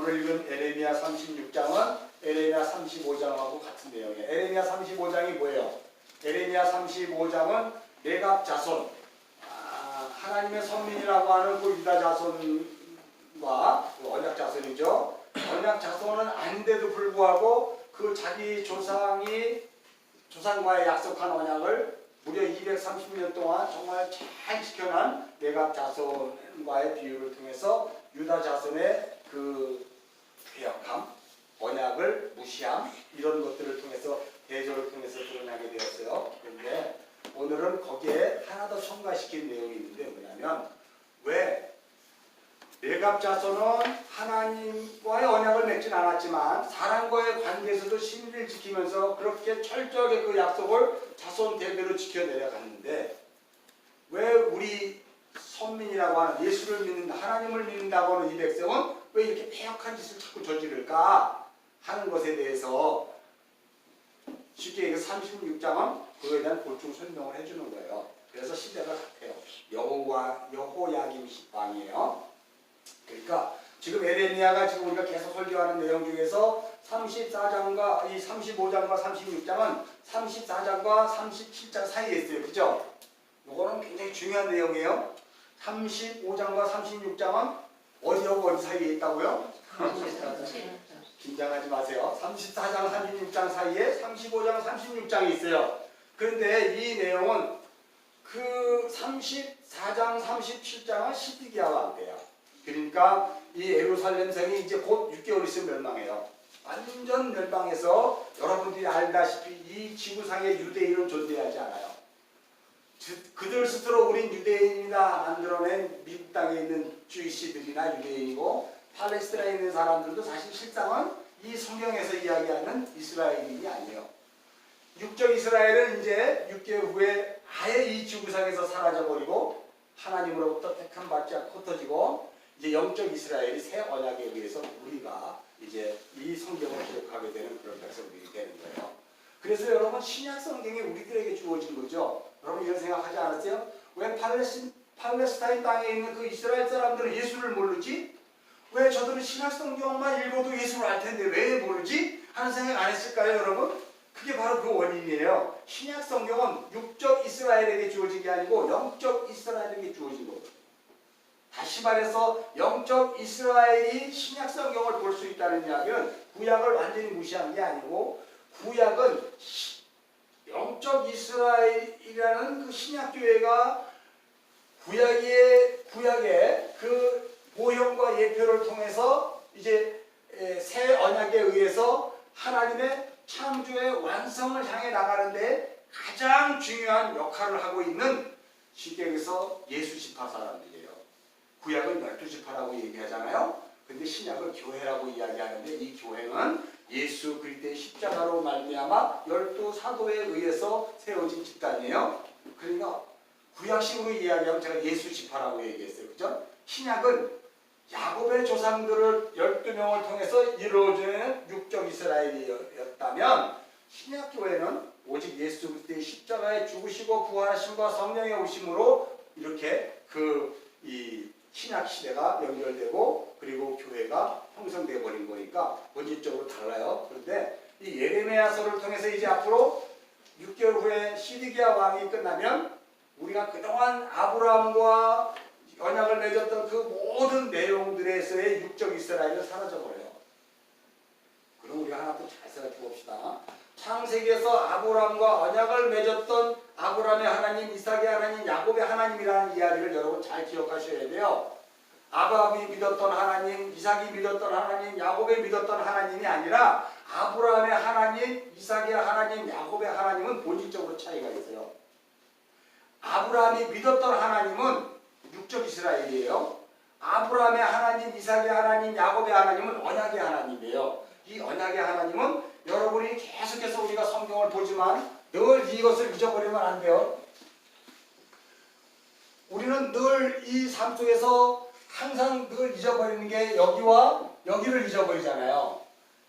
오늘 읽은 에레미야 36장은 에레미야 35장하고 같은 내용이에요. 에레미야 35장이 뭐예요? 에레미야 35장은 레갑 자손, 하나님의 선민이라고 하는 그 유다 자손과 그 언약 자손이죠. 언약 자손은 아닌데도 불구하고 그 자기 조상과의 약속한 언약을 무려 230년 동안 정말 잘 지켜난 레갑 자손과의 비유를 통해서 유다 자손의 그 괴역함, 언약을 무시함, 이런 것들을 통해서 대조를 통해서 드러나게 되었어요. 그런데 오늘은 거기에 하나 더 첨가시킨 내용이 있는데 뭐냐면, 왜 레갑 자손은 하나님과의 언약을 맺진 않았지만 사람과의 관계에서도 신의를 지키면서 그렇게 철저하게 그 약속을 자손 대대로 지켜내려갔는데, 왜 우리 선민이라고 하는 예수를 믿는다, 하나님을 믿는다고 하는 이 백성은 왜 이렇게 패역한 짓을 자꾸 저지를까 하는 것에 대해서 쉽게 얘기해서 36장은 그거에 대한 보충 설명을 해주는 거예요. 그래서 시대가 같아요. 여호야김 왕이에요. 그러니까 지금 에레미야가 지금 우리가 계속 설교하는 내용 중에서 34장과 이 35장과 36장은 34장과 37장 사이에 있어요. 그죠? 이거는 굉장히 중요한 내용이에요. 35장과 36장은 어디하고 어디 사이에 있다고요? 긴장하지 마세요. 34장, 36장 사이에 35장, 36장이 있어요. 그런데 이 내용은 그 34장, 37장은 시드기야 왕때야. 그러니까 이 예루살렘 성이 이제 곧 6개월 있으면 멸망해요. 완전 멸망해서 여러분들이 알다시피 이 지구상에 유대인은 존재하지 않아요. 그들 스스로 우린 유대인이다 만들어낸 미국 땅에 있는 주이시들이나 유대인이고, 팔레스타인에 있는 사람들도 사실 실상은 이 성경에서 이야기하는 이스라엘인이 아니에요. 육적 이스라엘은 이제 6개월 후에 아예 이 지구상에서 사라져버리고 하나님으로부터 택함 받지 않고 흩어지고, 이제 영적 이스라엘이 새 언약에 의해서 우리가 이제 이 성경을 기록하게 되는 그런 백성들이 되는 거예요. 그래서 여러분, 신약 성경이 우리들에게 주어진 거죠. 여러분 이런 생각하지 않았어요? 왜 팔레스타인 땅에 있는 그 이스라엘 사람들은 예수를 모르지? 왜 저들은 신약 성경만 읽어도 예수를 알 텐데 왜 모르지? 하는 생각 안 했을까요, 여러분? 그게 바로 그 원인이에요. 신약 성경은 육적 이스라엘에게 주어진 게 아니고 영적 이스라엘에게 주어진 거예요. 다시 말해서 영적 이스라엘이 신약 성경을 볼 수 있다는 이야기는 구약을 완전히 무시한 게 아니고, 구약은 영적 이스라엘이라는 그 신약교회가 구약의 그 모형과 예표를 통해서 이제 새 언약에 의해서 하나님의 창조의 완성을 향해 나가는데 가장 중요한 역할을 하고 있는, 쉽게 얘기해서 예수 지파 사람들이에요. 구약은 12지파라고 얘기하잖아요. 근데 신약은 교회라고 이야기하는데, 이 교회는 예수 그리스도의 십자가로 말미암아 12사도에 의해서 세워진 집단이에요. 그러니까 구약식으로 이야기하면 제가 예수 지파라고 얘기했어요. 그죠? 신약은 야곱의 조상들을 12명을 통해서 이루어지는 육적 이스라엘이었다면, 신약교회는 오직 예수 그리스도의 십자가에 죽으시고 부활하심과 성령의 오심으로 이렇게 이 신약 시대가 연결되고 그리고 교회가 형성되어 버린 거니까 본질적으로 달라요. 그런데 이 예레미야서를 통해서 이제 앞으로 6개월 후에 시드기야 왕이 끝나면 우리가 그동안 아브라함과 언약을 맺었던 그 모든 내용들에서의 육적 이스라엘은 사라져버려요. 그럼 우리가 하나 또 잘 생각해 봅시다. 창세기에서 아브라함과 언약을 맺었던 아브라함의 하나님, 이삭의 하나님, 야곱의 하나님이라는 이야기를 여러분 잘 기억하셔야 돼요. 아브라함이 믿었던 하나님, 이삭이 믿었던 하나님, 야곱이 믿었던 하나님이 아니라 아브라함의 하나님, 이삭의 하나님, 야곱의 하나님은 본질적으로 차이가 있어요. 아브라함이 믿었던 하나님은 육적 이스라엘이에요. 아브라함의 하나님, 이삭의 하나님, 야곱의 하나님은 언약의 하나님이에요. 이 언약의 하나님은 여러분이 계속해서 우리가 성경을 보지만 늘 이것을 잊어버리면 안 돼요. 우리는 늘 이 삶 속에서 항상 늘 잊어버리는 게 여기와 여기를 잊어버리잖아요.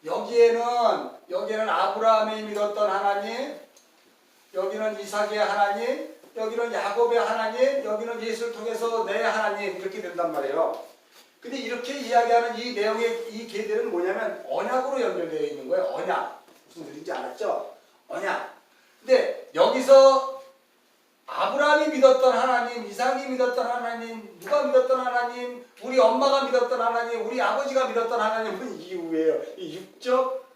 여기에는 아브라함이 믿었던 하나님, 여기는 이삭의 하나님, 여기는 야곱의 하나님, 여기는 예수를 통해서 내 하나님, 이렇게 된단 말이에요. 근데 이렇게 이야기하는 이 내용의 이 계들은 뭐냐면 언약으로 연결되어 있는 거예요. 언약. 무슨 소리인지 알았죠? 언약. 근데 여기서 아브라함이 믿었던 하나님, 이삭이 믿었던 하나님, 누가 믿었던 하나님, 우리 엄마가 믿었던 하나님, 우리 아버지가 믿었던 하나님은 이후에요. 이 육적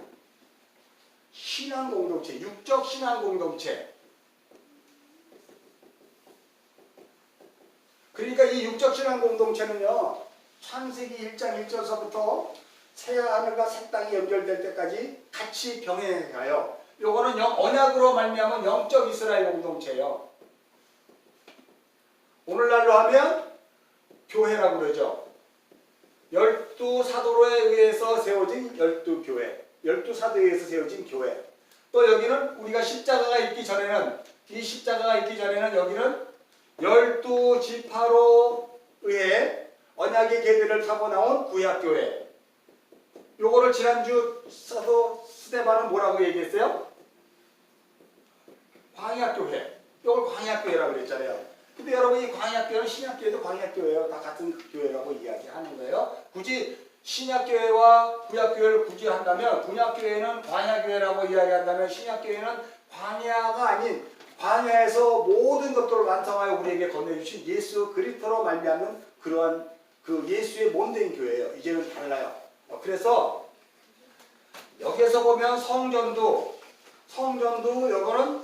신앙 공동체, 육적 신앙 공동체. 그러니까 이 육적 신앙 공동체는요, 창세기 1장 1절서부터 새 하늘과 새 땅이 연결될 때까지 같이 병행해 가요. 요거는 언약으로 말미암은 영적 이스라엘 공동체예요. 오늘날로 하면 교회라고 그러죠. 12사도로에 의해서 세워진 12교회, 12사도에 의해서 세워진 교회. 또 여기는 우리가 십자가가 있기 전에는, 이 십자가가 있기 전에는 여기는 12지파로 의해 언약의 계대를 타고 나온 구약교회. 요거를 지난주 사도 스데반은 뭐라고 얘기했어요? 광야교회. 요걸 광야교회라고 그랬잖아요. 근데 여러분 이 광야교회는 신약교회도 광야교회예요. 다 같은 교회라고 이야기하는 거예요. 굳이 신약교회와 구약교회를 굳이 한다면, 구약교회는 광야교회라고 이야기한다면 신약교회는 광야가 아닌 광야에서 모든 것들을 완성하여 우리에게 건네주신 예수 그리스도로 말미암는 그러한 그 예수의 몸된 교회예요. 이제는 달라요. 그래서 여기에서 보면 성전도 이거는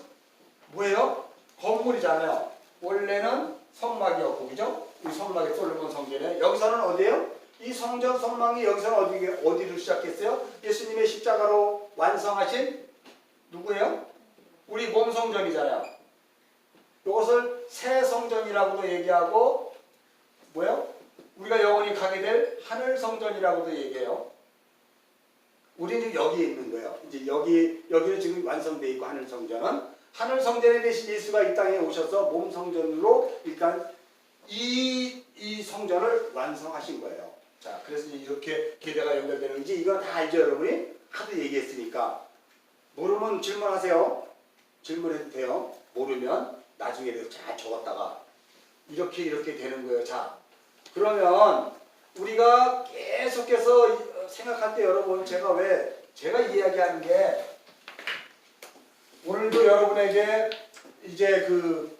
뭐예요? 건물이잖아요. 원래는 성막이었고, 그죠? 이 성막이 솔로몬 성전에. 여기서는 어디예요? 이 성전 성막이 여기서는 어디로 시작했어요? 예수님의 십자가로 완성하신 누구예요? 우리 몸 성전이잖아요. 이것을 새 성전이라고도 얘기하고, 뭐예요? 우리가 영원히 가게 될 하늘 성전이라고도 얘기해요. 우리는 여기에 있는 거예요. 이제 여기는 지금 완성되어 있고, 하늘 성전은. 하늘 성전에 대신 예수가 이 땅에 오셔서 몸 성전으로 일단 이 성전을 완성하신 거예요. 자, 그래서 이렇게 계대가 연결되는 거지. 이거 다 알죠, 여러분이? 하도 얘기했으니까. 모르면 질문하세요. 질문해도 돼요. 모르면 나중에 잘 적었다가 이렇게 되는 거예요. 자, 그러면 우리가 계속해서 생각할 때 여러분, 제가 이야기하는 게, 오늘도 여러분에게 이제 그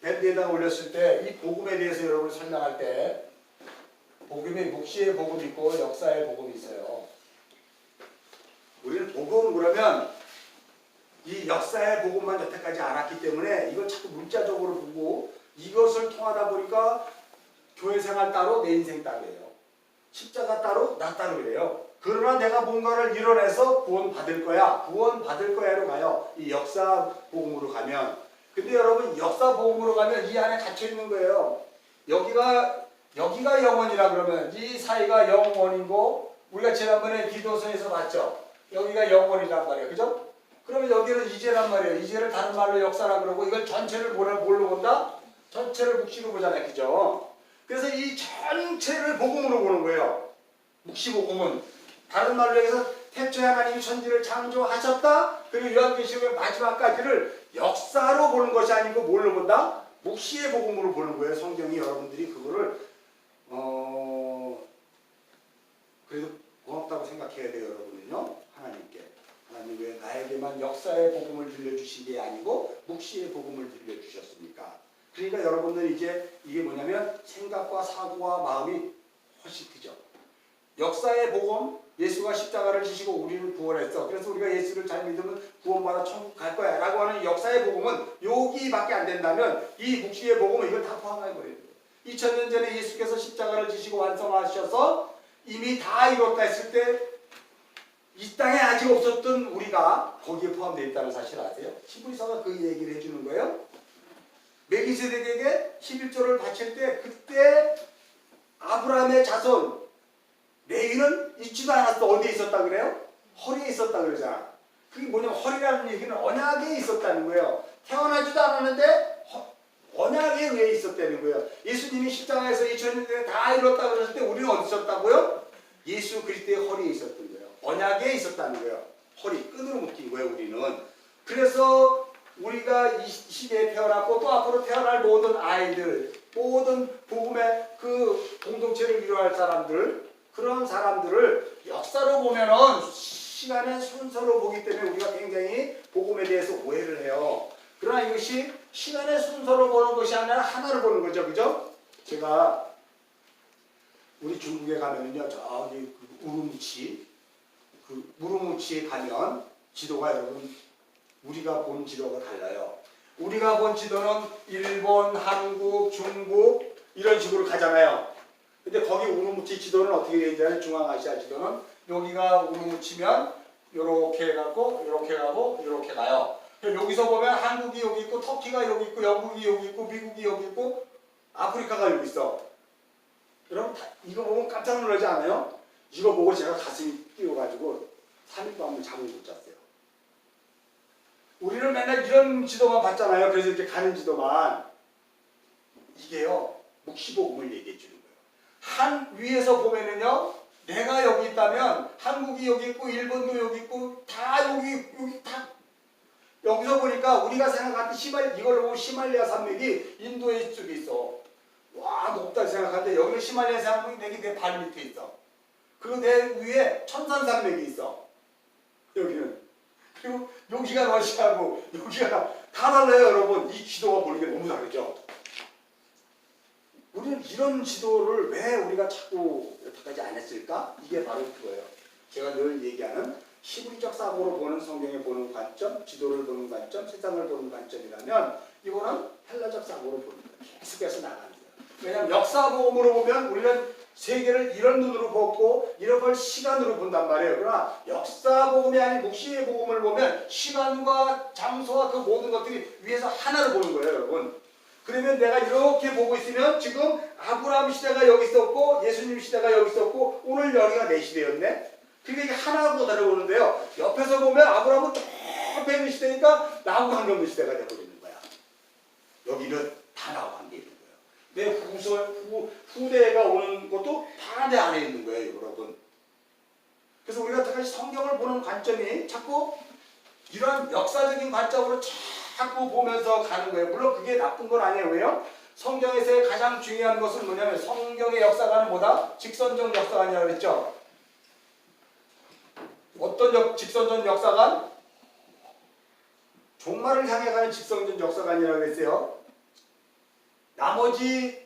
밴드에다가 올렸을 때 이 복음에 대해서 여러분 설명할 때, 복음이 묵시의 복음이 있고 역사의 복음이 있어요. 우리는 복음 그러면 이 역사의 복음만 여태까지 알았기 때문에 이걸 자꾸 문자적으로 보고, 이것을 통하다 보니까 교회 생활 따로 내 인생 따로예요. 십자가 따로 나 따로 이래요. 그러나 내가 뭔가를 이뤄내서 구원 받을 거야로 가요. 이 역사 복음으로 가면. 근데 여러분, 역사 복음으로 가면 이 안에 갇혀 있는 거예요. 여기가 영원이라 그러면 이 사이가 영원이고, 우리가 지난번에 기도서에서 봤죠. 여기가 영원이란 말이에요. 그죠? 그러면 여기는 이제란 말이에요. 이제를 다른 말로 역사라 그러고, 이걸 전체를 뭘로 본다? 전체를 묵시로 보잖아요. 그죠? 그래서 이 전체를 복음으로 보는 거예요. 묵시 복음은. 다른 말로 해서 태초에 하나님이 천지를 창조하셨다. 그리고 요한계시록의 마지막까지를 역사로 보는 것이 아니고 뭘로 본다? 묵시의 복음으로 보는 거예요. 성경이. 여러분들이 그거를 그래도 고맙다고 생각해야 돼요. 여러분은요. 하나님께. 하나님 왜 나에게만 역사의 복음을 들려주신 게 아니고 묵시의 복음을 들려주셨습니까? 그러니까 여러분들 이제 이게 뭐냐면 생각과 사고와 마음이 훨씬 크죠. 역사의 복음, 예수가 십자가를 지시고 우리를 구원했어. 그래서 우리가 예수를 잘 믿으면 구원받아 천국 갈 거야 라고 하는 역사의 복음은 여기밖에 안 된다면, 이 묵시의 복음은 이걸 다 포함해버려요. 2000년 전에 예수께서 십자가를 지시고 완성하셔서 이미 다 이뤘다 했을 때 이 땅에 아직 없었던 우리가 거기에 포함되어 있다는 사실 아세요? 히브리서가 그 얘기를 해주는 거예요. 멜기세덱에게 11조를 바칠 때, 그때 아브라함의 자손 레위는 있지도 않았어. 어디에 있었다 그래요? 허리에 있었다 그러잖아. 그게 뭐냐면, 허리라는 얘기는 언약에 있었다는 거예요. 태어나지도 않았는데 언약에 의해 있었다는 거예요. 예수님이 십자가에서 2000년 전에 다 이뤘다 그랬을 때 우리는 어디 있었다고요? 예수 그리스도의 허리에 있었던 거예요. 언약에 있었다는 거예요. 허리 끈으로 묶인 거예요. 우리는. 그래서 우리가 이 시대에 태어났고 또 앞으로 태어날 모든 아이들, 모든 복음의 그 공동체를 이루할 사람들, 그런 사람들을 역사로 보면은 시간의 순서로 보기 때문에 우리가 굉장히 복음에 대해서 오해를 해요. 그러나 이것이 시간의 순서로 보는 것이 아니라 하나를 보는 거죠. 그죠? 제가 우리 중국에 가면은요, 저기 우루무치에 가면 지도가 여러분, 우리가 본 지도가 달라요. 우리가 본 지도는 일본, 한국, 중국 이런 식으로 가잖아요. 근데 거기 우루무치 지도는 어떻게 되어 있냐면, 중앙아시아 지도는 여기가 우루무치면 요렇게 가고 요렇게 가고 요렇게 가요. 여기서 보면 한국이 여기 있고, 터키가 여기 있고, 영국이 여기 있고, 미국이 여기 있고, 아프리카가 여기 있어. 여러분 이거 보면 깜짝 놀라지 않아요? 이거 보고 제가 가슴이 뛰어가지고 3일 밤을 잠을 못 잤어요. 우리는 맨날 이런 지도만 봤잖아요. 그래서 이렇게 가는 지도만. 이게요, 묵시복음을 얘기해 주는 거예요. 한 위에서 보면은요, 내가 여기 있다면 한국이 여기 있고, 일본도 여기 있고, 다 여기 다 여기서 보니까 우리가 생각할 때 이걸 보면 히말라야 산맥이 인도의 쪽에 있어. 와, 높다 생각하는데 여기는 히말라야 산맥이 내 발 밑에 있어. 그리고 내 위에 천산산맥이 있어. 여기는. 그리고 여기가 러시아고 여기가 다 달라요. 여러분, 이 지도가 보는 게 너무 다르죠. 우리는 이런 지도를 왜 우리가 자꾸 여태까지 안 했을까? 이게 바로 그거예요. 제가 늘 얘기하는 히브리적 사고로 보는, 성경에 보는 관점, 지도를 보는 관점, 세상을 보는 관점이라면, 이거는 헬라적 사고로 보는 거예요. 계속해서 나가는 거예요. 왜냐하면 역사복음으로 보면 우리는 세계를 이런 눈으로 보고 이런 걸 시간으로 본단 말이에요. 그러나 역사복음이 아닌 묵시의 복음을 보면 시간과 장소와 그 모든 것들이 위에서 하나를 보는 거예요, 여러분. 그러면 내가 이렇게 보고 있으면 지금 아브라함 시대가 여기 있었고, 예수님 시대가 여기 있었고, 오늘 여기가 내 시대였네. 그게 이게 하나하고 다르는데요. 옆에서 보면 아브라함은 쭉 있는 시대니까 나하고 관계없는 시대가 되어버리는 거야. 여기는 다 나하고 관계 있는 거예요. 내 후대가 오는 것도 다 내 안에 있는 거예요, 여러분. 그래서 우리가 다시 성경을 보는 관점이 자꾸 이런 역사적인 관점으로 자꾸 보면서 가는 거예요. 물론 그게 나쁜 건 아니에요. 왜요? 성경에서의 가장 중요한 것은 뭐냐면, 성경의 역사관은 뭐다? 직선적 역사관이라고 했죠. 어떤 직선적 역사관? 종말을 향해 가는 직선적 역사관이라고 했어요. 나머지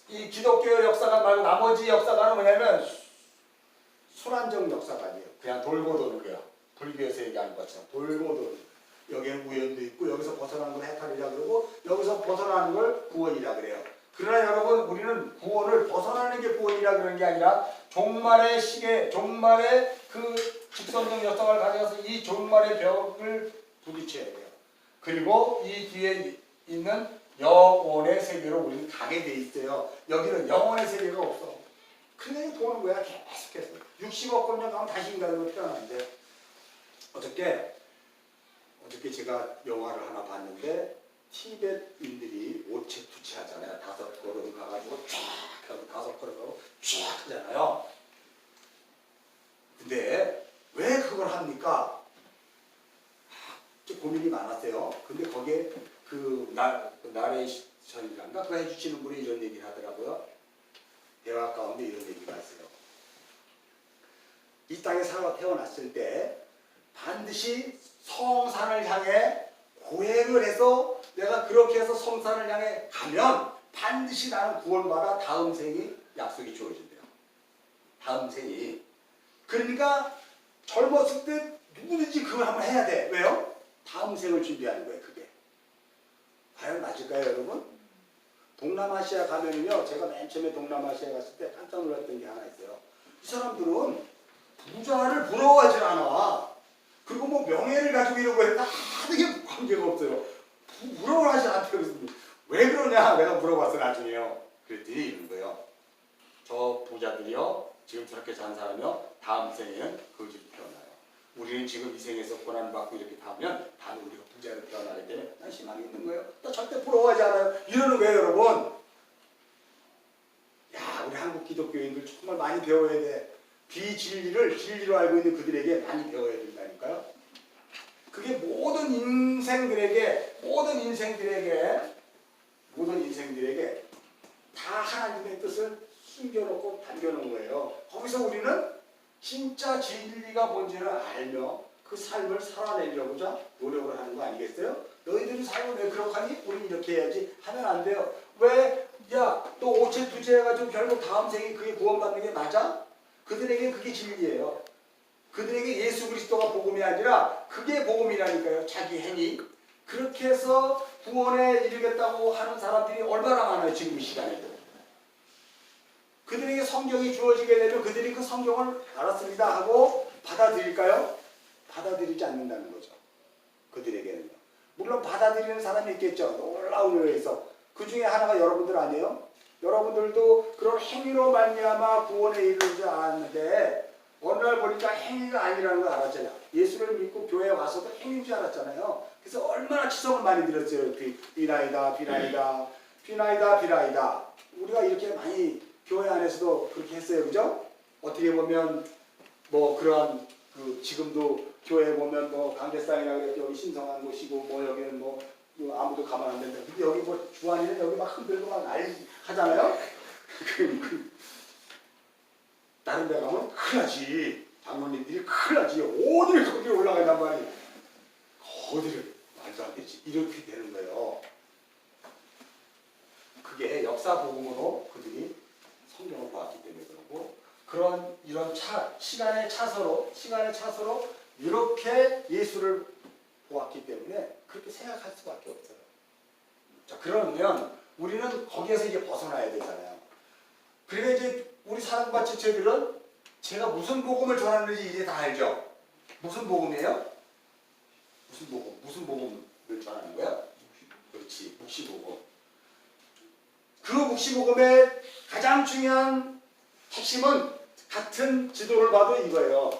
이 기독교 역사관 말고 나머지 역사관은 뭐냐면 순환적 역사관이에요. 그냥 돌고 도는 거야. 불교에서 얘기하는 것처럼 돌고 도는. 여기는 우연도 있고, 여기서 벗어나는 걸 해탈이라 그러고, 여기서 벗어나는 걸 구원이라 그래요. 그러나 여러분, 우리는 구원을 벗어나는 게 구원이라 그러는 게 아니라 종말의 시계, 종말의 그 직선적 역사를 가져가서 이 종말의 벽을 부딪혀야 돼요. 그리고 이 뒤에 있는 영혼의 세계로 우리는 가게 돼 있어요. 여기는 영혼의 세계가 없어. 그냥 보는 거야, 계속해서. 60억 년 가면 다시 인간으로 태어나는데, 어저께 제가 영화를 하나 봤는데, 티벳인들이 오체투치 하잖아요. 5걸음 가가지고 쫙 하고 5걸음 가고 쫙 하잖아요. 근데 왜 그걸 합니까? 좀 고민이 많았어요. 근데 거기에 그 나레이션인가 그거 해주시는 분이 이런 얘기를 하더라고요. 대화 가운데 이런 얘기가 있어요. 이 땅에 살아 태어났을 때 반드시 성산을 향해 고행을 해서, 내가 그렇게 해서 성산을 향해 가면 반드시 나는 구원받아 다음 생이 약속이 주어진대요. 다음 생이. 그러니까 젊었을 때 누구든지 그걸 한번 해야 돼. 왜요? 다음 생을 준비하는 거예요, 그게. 과연 맞을까요, 여러분? 동남아시아 가면은요, 제가 맨 처음에 동남아시아 갔을 때 깜짝 놀랐던 게 하나 있어요. 이 사람들은 부자를 부러워하지 않아. 그리고 뭐 명예를 가지고 이러고 했다 하는 관계가 없어요. 부러워하지 않대요. 왜 그러냐? 내가 물어봤어, 나중에요. 그랬더니 이런 거예요. 저 부자들이요, 지금 저렇게 산 사람이요, 다음 생에는 거지로 태어나요. 우리는 지금 이 생에서 고난을 받고 이렇게 다하면 다음에 우리가 부자로 태어나기 때문에 난 희망이 있는 거예요. 나 절대 부러워하지 않아요. 이러는 거예요, 여러분. 야, 우리 한국 기독교인들 정말 많이 배워야 돼. 비진리를 진리로 알고 있는 그들에게 많이 배워야 된다니까요. 그게 모든 인생들에게 다 하나님의 뜻을 숨겨놓고 담겨놓은 거예요. 거기서 우리는 진짜 진리가 뭔지를 알며 그 삶을 살아내려고자 노력을 하는 거 아니겠어요? 너희들이 삶을 왜 그렇게 하니? 우리는 이렇게 해야지 하면 안 돼요. 왜? 야, 너 오체투체 해가지고 결국 다음 생에 그게 구원받는 게 맞아? 그들에게 그게 진리예요. 그들에게 예수 그리스도가 복음이 아니라 그게 복음이라니까요. 자기 행위. 그렇게 해서 구원에 이르겠다고 하는 사람들이 얼마나 많아요. 지금 이 시간에도. 그들에게 성경이 주어지게 되면 그들이 그 성경을 알았습니다 하고 받아들일까요? 받아들이지 않는다는 거죠. 그들에게는요. 물론 받아들이는 사람이 있겠죠. 놀라운 의회에서. 그 중에 하나가 여러분들 아니에요? 여러분들도 그런 행위로 말미암아 구원에 이르지 않았는데 어느 날 보니까 행위가 아니라는 걸 알았잖아요. 예수를 믿고 교회에 와서도 행위인 줄 알았잖아요. 그래서 얼마나 치성을 많이 들었어요. 비나이다, 비나이다, 비나이다, 비나이다. 우리가 이렇게 많이 교회 안에서도 그렇게 했어요. 그죠? 어떻게 보면 뭐 그런 지금도 교회에 보면 뭐 강대상이라 그랬죠. 여기 신성한 곳이고 뭐 여기는 뭐 아무도 가만 안 된다. 근데 여기 뭐 주한이는 여기 막 흔들고 막 난리 하잖아요. 다른 데 가면 큰일 나지. 장로님들이 큰일 나지. 어디를 거기 올라간단 말이야. 어디를 말도 안 되지. 이렇게 되는 거예요. 그게 역사 복음으로 그들이 성경을 보았기 때문에 그러고 이런 시간의 차서로 이렇게 예수를 보았기 때문에 그렇게 생각할 수밖에 없어요. 자, 그러면 우리는 거기에서 이제 벗어나야 되잖아요. 그러니까 이제 우리 사랑과 지체들은 제가 무슨 복음을 전하는지 이제 다 알죠? 무슨 복음이에요? 무슨 복음을 전하는 거야? 그렇지, 묵시복음. 그 묵시복음의 가장 중요한 핵심은 같은 지도를 봐도 이거예요.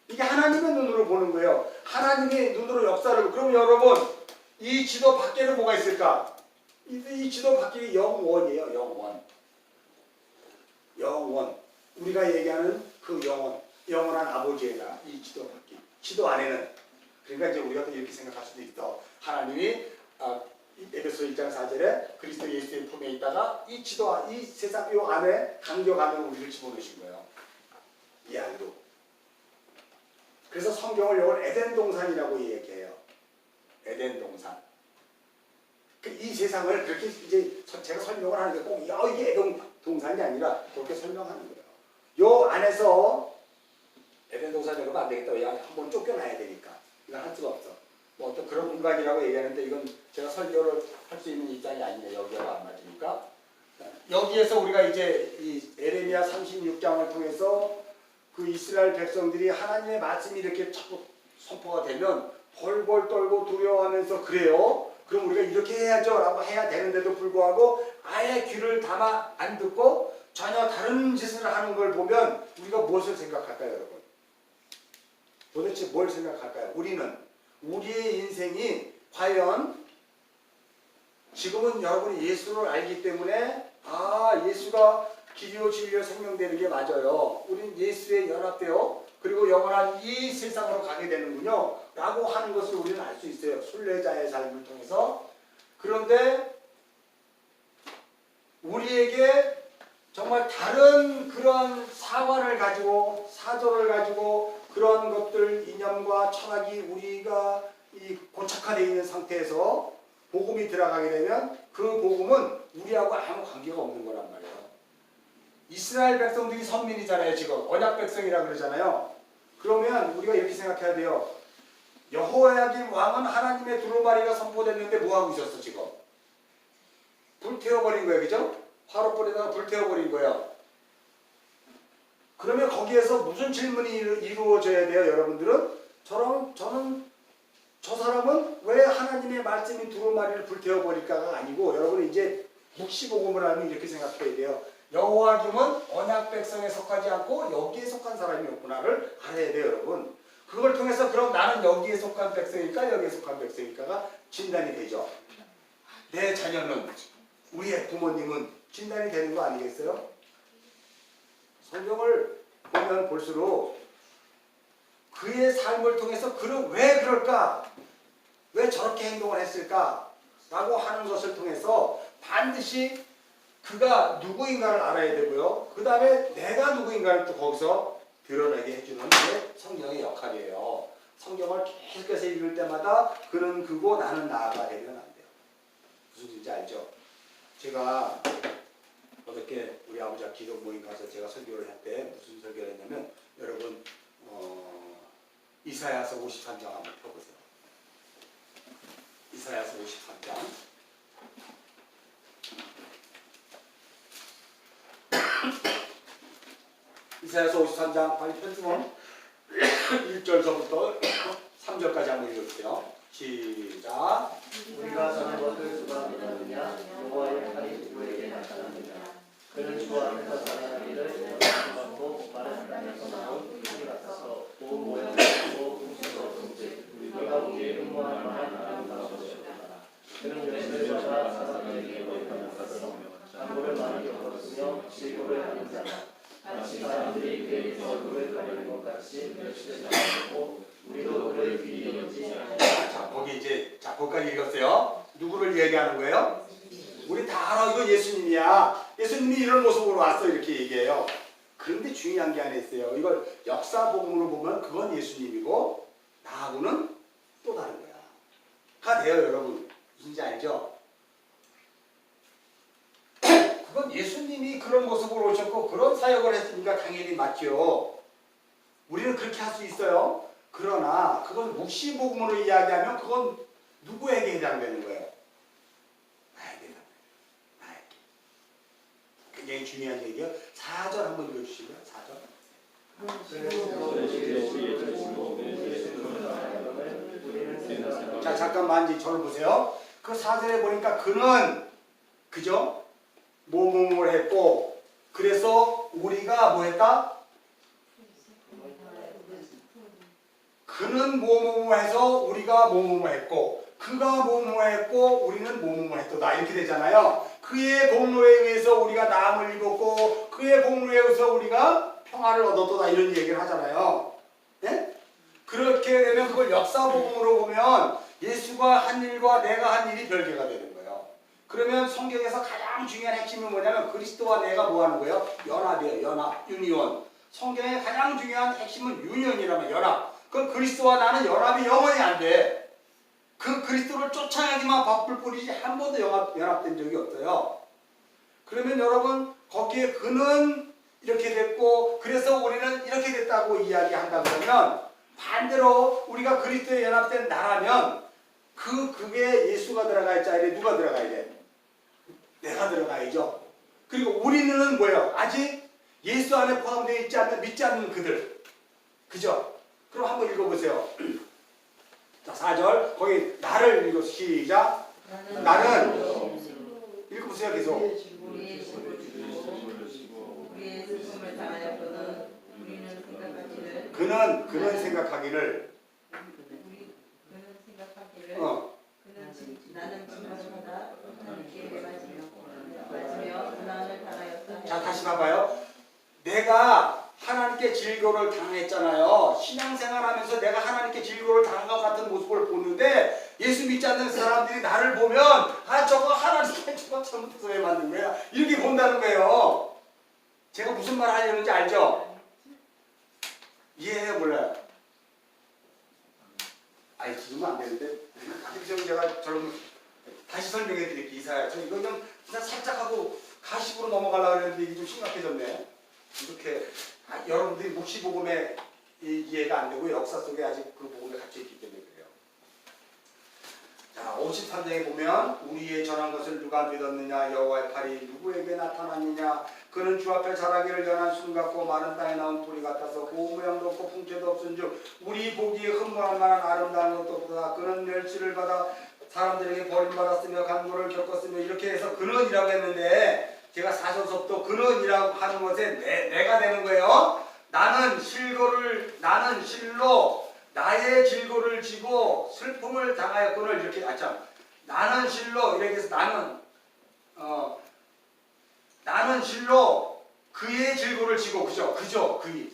이게 하나님의 눈으로 보는 거예요. 하나님의 눈으로 역사를. 그럼 여러분, 이 지도 밖에는 뭐가 있을까? 이 지도 밖에 영원이에요. 영원. 우리가 얘기하는 그 영원한 아버지가 이 지도 밖에. 지도 안에는. 그러니까 이제 우리가 또 이렇게 생각할 수도 있어. 하나님이 에베소 1장 4절에 그리스도 예수의 품에 있다가 이 지도, 이 세상 요 안에 간격 안에 우리를 집어넣으신 거예요. 이 안으로. 그래서 성경을 이걸 에덴 동산이라고 얘기해요. 에덴 동산. 이 세상을 그렇게 이제 제가 설명을 하는데 꼭 이게 에덴 동산이 아니라 그렇게 설명하는 거예요. 요 안에서 에덴 동산 여러분 안 되겠다. 왜 한번 쫓겨나야 되니까. 이건 할 수가 없어. 뭐 어떤 그런 공간이라고 얘기하는데 이건 제가 설교를 할 수 있는 입장이 아닌데 여기가 안 맞으니까. 여기에서 우리가 이제 이 에레미야 36장을 통해서 그 이스라엘 백성들이 하나님의 말씀이 이렇게 자꾸 선포가 되면 벌벌 떨고 두려워하면서 그래요. 그럼 우리가 이렇게 해야죠 라고 해야 되는데도 불구하고 아예 귀를 담아 안 듣고 전혀 다른 짓을 하는 걸 보면 우리가 무엇을 생각할까요, 여러분? 도대체 뭘 생각할까요? 우리의 인생이 과연 지금은 여러분이 예수를 알기 때문에 예수가 길이요 진리요 생명되는 게 맞아요. 우린 예수에 연합되어 그리고 영원한 이 세상으로 가게 되는군요. 라고 하는 것을 우리는 알 수 있어요. 순례자의 삶을 통해서. 그런데 우리에게 정말 다른 그런 사관을 가지고 사조를 가지고 그런 것들 이념과 철학이 우리가 이 고착화되어 있는 상태에서 복음이 들어가게 되면 그 복음은 우리하고 아무 관계가 없는 거란 말이에요. 이스라엘 백성들이 선민이잖아요. 지금 언약 백성이라 그러잖아요. 그러면 우리가 이렇게 생각해야 돼요. 여호야김 왕은 하나님의 두루마리가 선포됐는데 뭐하고 있었어 지금? 불태워버린 거예요. 그죠? 화롯불에다가 불태워버린 거예요. 그러면 거기에서 무슨 질문이 이루어져야 돼요? 여러분들은? 저 사람은 왜 하나님의 말씀인 두루마리를 불태워버릴까가 아니고 여러분이 이제 묵시복음을 하면 이렇게 생각해야 돼요. 여호야김은 언약 백성에 속하지 않고 여기에 속한 사람이었구나를 알아야 돼요. 여러분. 그걸 통해서 그럼 나는 여기에 속한 백성일까 여기에 속한 백성일까가 진단이 되죠. 내 자녀는 우리의 부모님은 진단이 되는 거 아니겠어요? 성경을 보면 볼수록 그의 삶을 통해서 그는 왜 그럴까? 왜 저렇게 행동을 했을까? 라고 하는 것을 통해서 반드시 그가 누구인가를 알아야 되고요. 그 다음에 내가 누구인가를 또 거기서 드러내게 해주는 게 성경의 역할이에요. 성경을 계속해서 읽을 때마다 그는 그고 나는 나가 되면 안 돼요. 무슨 뜻인지 알죠? 제가 어저께 우리 아버지가 기도 모임 가서 제가 설교를 할 때 무슨 설교를 했냐면 여러분 이사야서 53장 한번 펴보세요. 이사야서 53장 이사야서 53장 빨리 펴주면 1절서부터 3절까지 한번 읽어주세요. 시작. 우리가 사는 것을 누가 믿었느냐? 여호와의 팔이 누구에게 나타났느냐? 그는 주 앞에서 자라나기를 받고 마른 땅에서 나온 풀이 같아서 온 모양 같고 뭉치도 없은지 우리가 보기에 흠모할 만한 아름다운 것이었다. 그는 열심을 받아 사람들에게 모욕하는 것으로 장고를 많이 겪었으며 질고를 하는 자다. 마치 사람들이 그에게서 얼굴을 가리는 것 같이 멸치를 당하고 우리도 그를 귀히 여기지 않았다. 자, 거기 이제 자, 거기까지 읽었어요. 누구를 얘기하는 거예요? 우리 다 알아. 이거 예수님이야. 예수님이 이런 모습으로 왔어. 이렇게 얘기해요. 그런데 중요한 게 하나 있어요. 이걸 역사복음으로 보면 그건 예수님이고 나하고는 또 다른 거야. 가 돼요, 여러분. 무슨지 알죠? 그건 예수님이 그런 모습으로 오셨고 그런 사역을 했으니까 당연히 맞죠. 우리는 그렇게 할 수 있어요. 그러나 그건 묵시복음으로 이야기하면 그건 누구에게 해당되는 거예요? 나에게 해당되는 거예요. 나에게. 굉장히 중요한 얘기예요. 4절 한번 읽어주시고요. 4절. 자, 잠깐만 이제 저를 보세요. 그 4절에 보니까 그는 그죠? 뭐뭐뭘 했고 그래서 우리가 뭐 했다? 그는 뭐뭐뭐 해서 우리가 뭐뭐뭐 했고 그가 뭐뭐 했고 우리는 뭐뭐뭐 했도다 이렇게 되잖아요. 그의 공로에 의해서 우리가 나음을 입었고 그의 공로에 의해서 우리가 평화를 얻었도다 이런 얘기를 하잖아요. 네? 그렇게 되면 그걸 역사복음으로 보면 예수가 한 일과 내가 한 일이 별개가 되는 거예요. 그러면 성경에서 가장 중요한 핵심이 뭐냐면 그리스도와 내가 뭐 하는 거예요? 연합이에요. 연합, 유니온. 성경의 가장 중요한 핵심은 유니온이라면 연합. 그럼 그리스도와 나는 연합이 영원히 안 돼. 그 그리스도를 쫓아야지만 바쁠 뿐이지 한 번도 연합된 적이 없어요. 그러면 여러분 거기에 그는 이렇게 됐고 그래서 우리는 이렇게 됐다고 이야기한다 그러면 반대로 우리가 그리스도에 연합된 나라면 그게 예수가 들어가 있지 않으면 누가 들어가야 돼? 내가 들어가야죠. 그리고 우리는 뭐예요? 아직 예수 안에 포함되어 있지 않는 믿지 않는 그들. 그죠? 그럼 한번 읽어보세요. 자, 4절 거기 나를 읽어 시작. 나는 읽어보세요 계속. 우리의 슬픔을 당하였거든 우리는 생각하기를 그는 생각하기를 나는 징벌받아 하나님께 맞으며 고난을 당하였다. 자, 다시 봐봐요. 내가 하나님께 질교를 당했잖아요. 신앙생활하면서 내가 하나님께 질교를 당한 것 같은 모습을 보는데 예수 믿지 않는 사람들이 나를 보면 아 저거 하나님께 저거 잘못해서 왜 만든 거야? 이렇게 본다는 거예요. 제가 무슨 말 하려는지 알죠? 이해해요 몰라요? 아니 지금은 안 되는데 가끔씩 제가 저런 다시 설명해 드릴게요. 이사야 저 이거 그냥 살짝 하고 가십으로 넘어가려고 했는데 이게 좀 심각해졌네. 이렇게 여러분들이 묵시복음에 이해가 안 되고 역사 속에 아직 그 복음에 갇혀 있기 때문에 그래요. 자, 53장에 보면 우리의 전한 것을 누가 믿었느냐 여호와의 팔이 누구에게 나타났느냐 그는 주 앞에 자라기를 연한 순 같고 마른 땅에 나온 풀이 같아서 고운 모양도 없고 풍채도 없은즉 우리 보기에 흠모할 만한 아름다운 것도 없다. 그는 멸치를 받아 사람들에게 버림받았으며 간고를 겪었으며 이렇게 해서 그는이라고 했는데 제가 4절서부터 그는이라고 하는 것에 내가 되는 거예요. 나는 실로 나의 질고를 지고 슬픔을 당하였거늘 이렇게 나는 실로 이렇게 해서 나는 실로 그의 질고를 지고 그죠 그이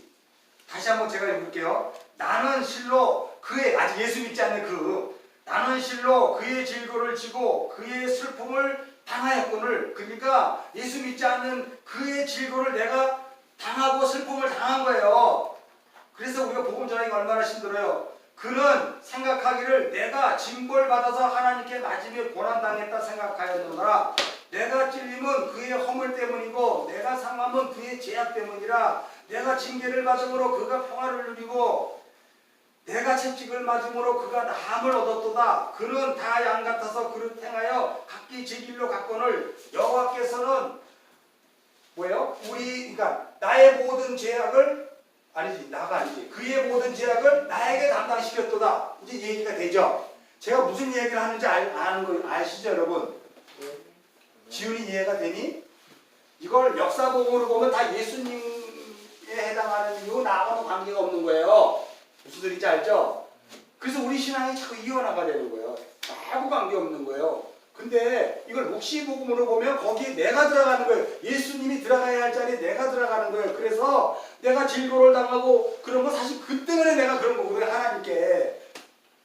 다시 한번 제가 읽을게요. 나는 실로 그의 아직 예수 믿지 않는 나는 실로 그의 질고를 지고 그의 슬픔을 당하였거늘. 그러니까 예수 믿지 않는 그의 질고를 내가 당하고 슬픔을 당한 거예요. 그래서 우리가 복음 전하기 얼마나 힘들어요. 그는 생각하기를 내가 징벌 받아서 하나님께 맞으며 고난당했다 생각하였느니라. 내가 찔림은 그의 허물 때문이고 내가 상함은 그의 죄악 때문이라. 내가 징계를 받음으로 그가 평화를 누리고 내가 채찍을 맞음으로 그가 나음을 얻었도다. 그는 다 양 같아서 그릇 행하여 각기 제 길로 갔거늘 여호와께서는 뭐예요? 그러니까 나의 모든 죄악을 나가 아니지. 그의 모든 죄악을 나에게 담당시켰도다. 이제 얘기가 되죠. 제가 무슨 얘기를 하는지 아는 거 아시죠, 여러분? 지훈이 이해가 되니? 이걸 역사복음으로 보면 다 예수님에 해당하는 이유 나하고는 관계가 없는 거예요. 무슨 소리인지 알죠? 그래서 우리 신앙이 자꾸 이원화가 되는 거예요. 아무 관계 없는 거예요. 근데 이걸 묵시복음으로 보면 거기에 내가 들어가는 거예요. 예수님이 들어가야 할 자리에 내가 들어가는 거예요. 그래서 내가 질고를 당하고 그런 거 사실 그 때문에 내가 그런 거거든요. 하나님께.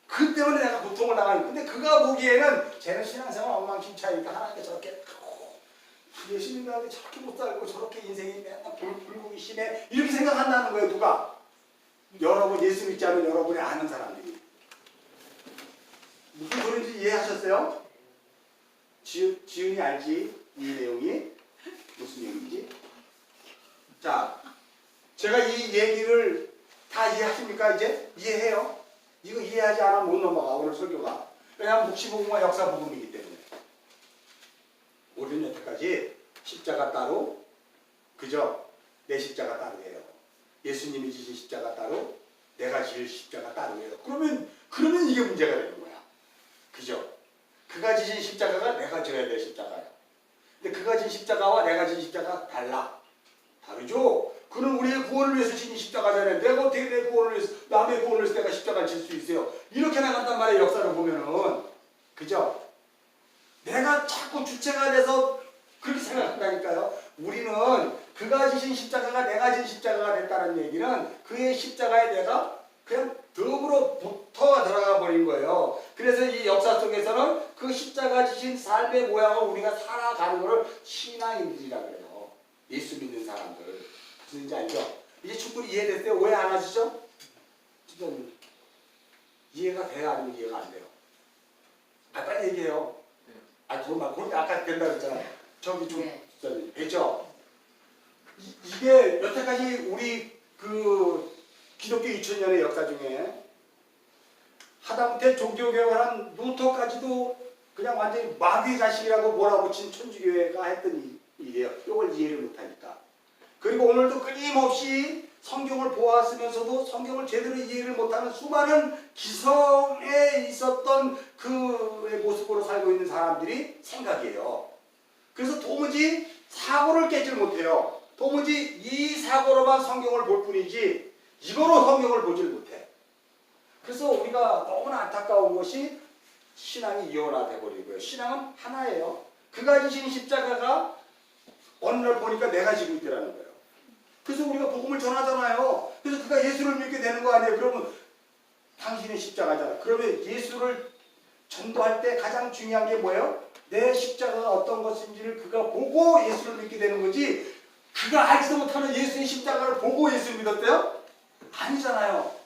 그 때문에 내가 고통을 당하는 거예요. 근데 그가 보기에는 쟤는 신앙생활 엉망진창이니까 하나님께 저렇게 예수님 가운데 저렇게 못 살고 저렇게 인생이 맨날 불국이 심해 이렇게 생각한다는 거예요. 누가? 여러분, 예수 믿지 않은 여러분이 아는 사람들이. 무슨 소리인지 이해하셨어요? 지은이 알지? 이 내용이 무슨 얘기인지? 자, 제가 이 얘기를 다 이해하십니까? 이제? 이해해요? 이거 이해하지 않으면 못 넘어가, 오늘 설교가. 왜냐하면 묵시복음과 역사복음이기 때문에. 우리는 여태까지 십자가 따로, 그죠? 내 십자가 따로예요. 예수님이 지신 십자가 따로, 내가 지을 십자가 따로예요. 그러면 이게 문제가 되는 거야. 그죠? 그가 지신 십자가가 내가 져야 될 십자가야. 근데 그가 진 십자가와 내가 진 십자가가 달라. 다르죠? 그는 우리의 구원을 위해서 지신 십자가잖아요. 내가 어떻게 내 구원을 위해서, 남의 구원을 위해서 내가 십자가를 질 수 있어요? 이렇게 나간단 말이에요, 역사를 보면은. 그죠? 내가 자꾸 주체가 돼서 그렇게 생각한다니까요. 우리는 그가 지신 십자가가 내가 진 십자가가 됐다는 얘기는 그의 십자가에 내가 그냥 덤으로 붙어 들어가 버린 거예요. 그래서 이 역사 속에서는 그 십자가 지신 삶의 모양을 우리가 살아가는 것을 신앙인들이라 그래요. 예수 믿는 사람들. 무슨 얘기인지 알죠? 이제 충분히 이해됐어요? 오해 안 하시죠? 진짜 이해가 돼야 아니면 이해가 안 돼요? 빨리 얘기해요. 그건 아까 된다 그랬잖아. 저기 좀 됐죠? 이게 여태까지 우리 그 기독교 2000년의 역사 중에 하다못해 종교개혁한 루터까지도 그냥 완전히 마귀의 자식이라고 몰아붙인 천주교회가 했던 일이에요. 이걸 이해를 못하니까. 그리고 오늘도 끊임없이 성경을 보았으면서도 성경을 제대로 이해를 못하는 수많은 기성에 있었던 그의 모습으로 살고 있는 사람들이 생각이에요. 그래서 도무지 사고를 깨질 못해요. 도무지 이 사고로만 성경을 볼 뿐이지 이거로 성경을 보질 못해. 그래서 우리가 너무나 안타까운 것이 신앙이 이원화돼 버리고요. 신앙은 하나예요. 그가 지신 십자가가 어느 날 보니까 내가 지고 있더라는 거예요. 그래서 우리가 복음을 전하잖아요. 그래서 그가 예수를 믿게 되는 거 아니에요. 그러면 당신의 십자가잖아. 그러면 예수를 전도할 때 가장 중요한 게 뭐예요? 내 십자가가 어떤 것인지를 그가 보고 예수를 믿게 되는 거지, 그가 알지도 못하는 예수의 십자가를 보고 예수를 믿었대요? 아니잖아요.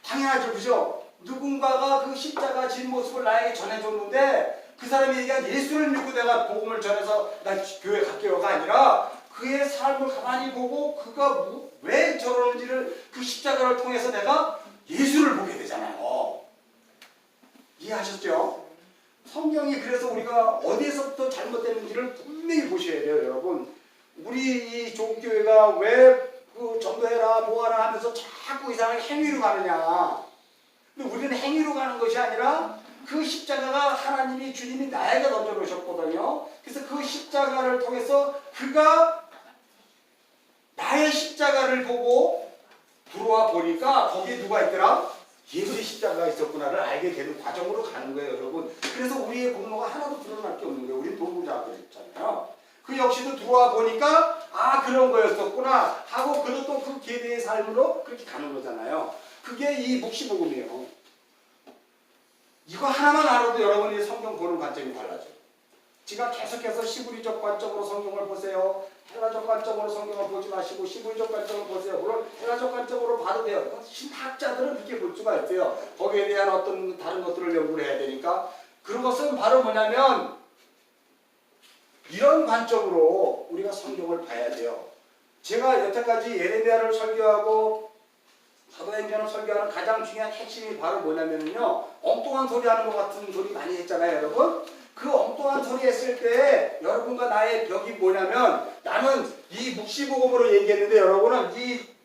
당연하죠. 그죠? 누군가가 그 십자가 진 모습을 나에게 전해줬는데 그 사람이 얘기한 예수를 믿고 내가 복음을 전해서 나 교회 갈게요가 아니라 그의 삶을 가만히 보고 그가 왜 저러는지를 그 십자가를 통해서 내가 예수를 보게 되잖아요. 이해하셨죠? 성경이 그래서 우리가 어디에서부터 잘못됐는지를 분명히 보셔야 돼요, 여러분. 우리 이 종교회가 왜 그 전도해라 뭐하라 하면서 자꾸 이상하게 행위로 가느냐. 근데 우리는 행위로 가는 것이 아니라 그 십자가가 하나님이 주님이 나에게 던져놓으셨거든요. 그래서 그 십자가를 통해서 그가 나의 십자가를 보고 들어와 보니까 거기에 누가 있더라? 예수의 십자가가 있었구나를 알게 되는 과정으로 가는 거예요, 여러분. 그래서 우리의 공로가 하나도 드러날 게 없는 거예요. 우리는 도구자들이잖아요. 그 역시도 들어와 보니까 그런 거였었구나 하고 그도 또 그 계대의 삶으로 그렇게 가는 거잖아요. 그게 이 묵시복음이에요. 이거 하나만 알아도 여러분이 성경 보는 관점이 달라져요. 제가 계속해서 시브리적 관점으로 성경을 보세요. 헬라적 관점으로 성경을 보지 마시고 시브리적 관점으로 보세요. 물론 헬라적 관점으로 봐도 돼요. 신학자들은 그렇게 볼 수가 있어요. 거기에 대한 어떤 다른 것들을 연구를 해야 되니까. 그것은 바로 뭐냐면 이런 관점으로 우리가 성경을 봐야 돼요. 제가 여태까지 예레미야를 설교하고 사도행전을 설교하는 가장 중요한 핵심이 바로 뭐냐면요, 엉뚱한 소리 하는 것 같은 소리 많이 했잖아요, 여러분. 그 엉뚱한 소리 했을 때 여러분과 나의 벽이 뭐냐면, 나는 이 묵시복음으로 얘기했는데 여러분은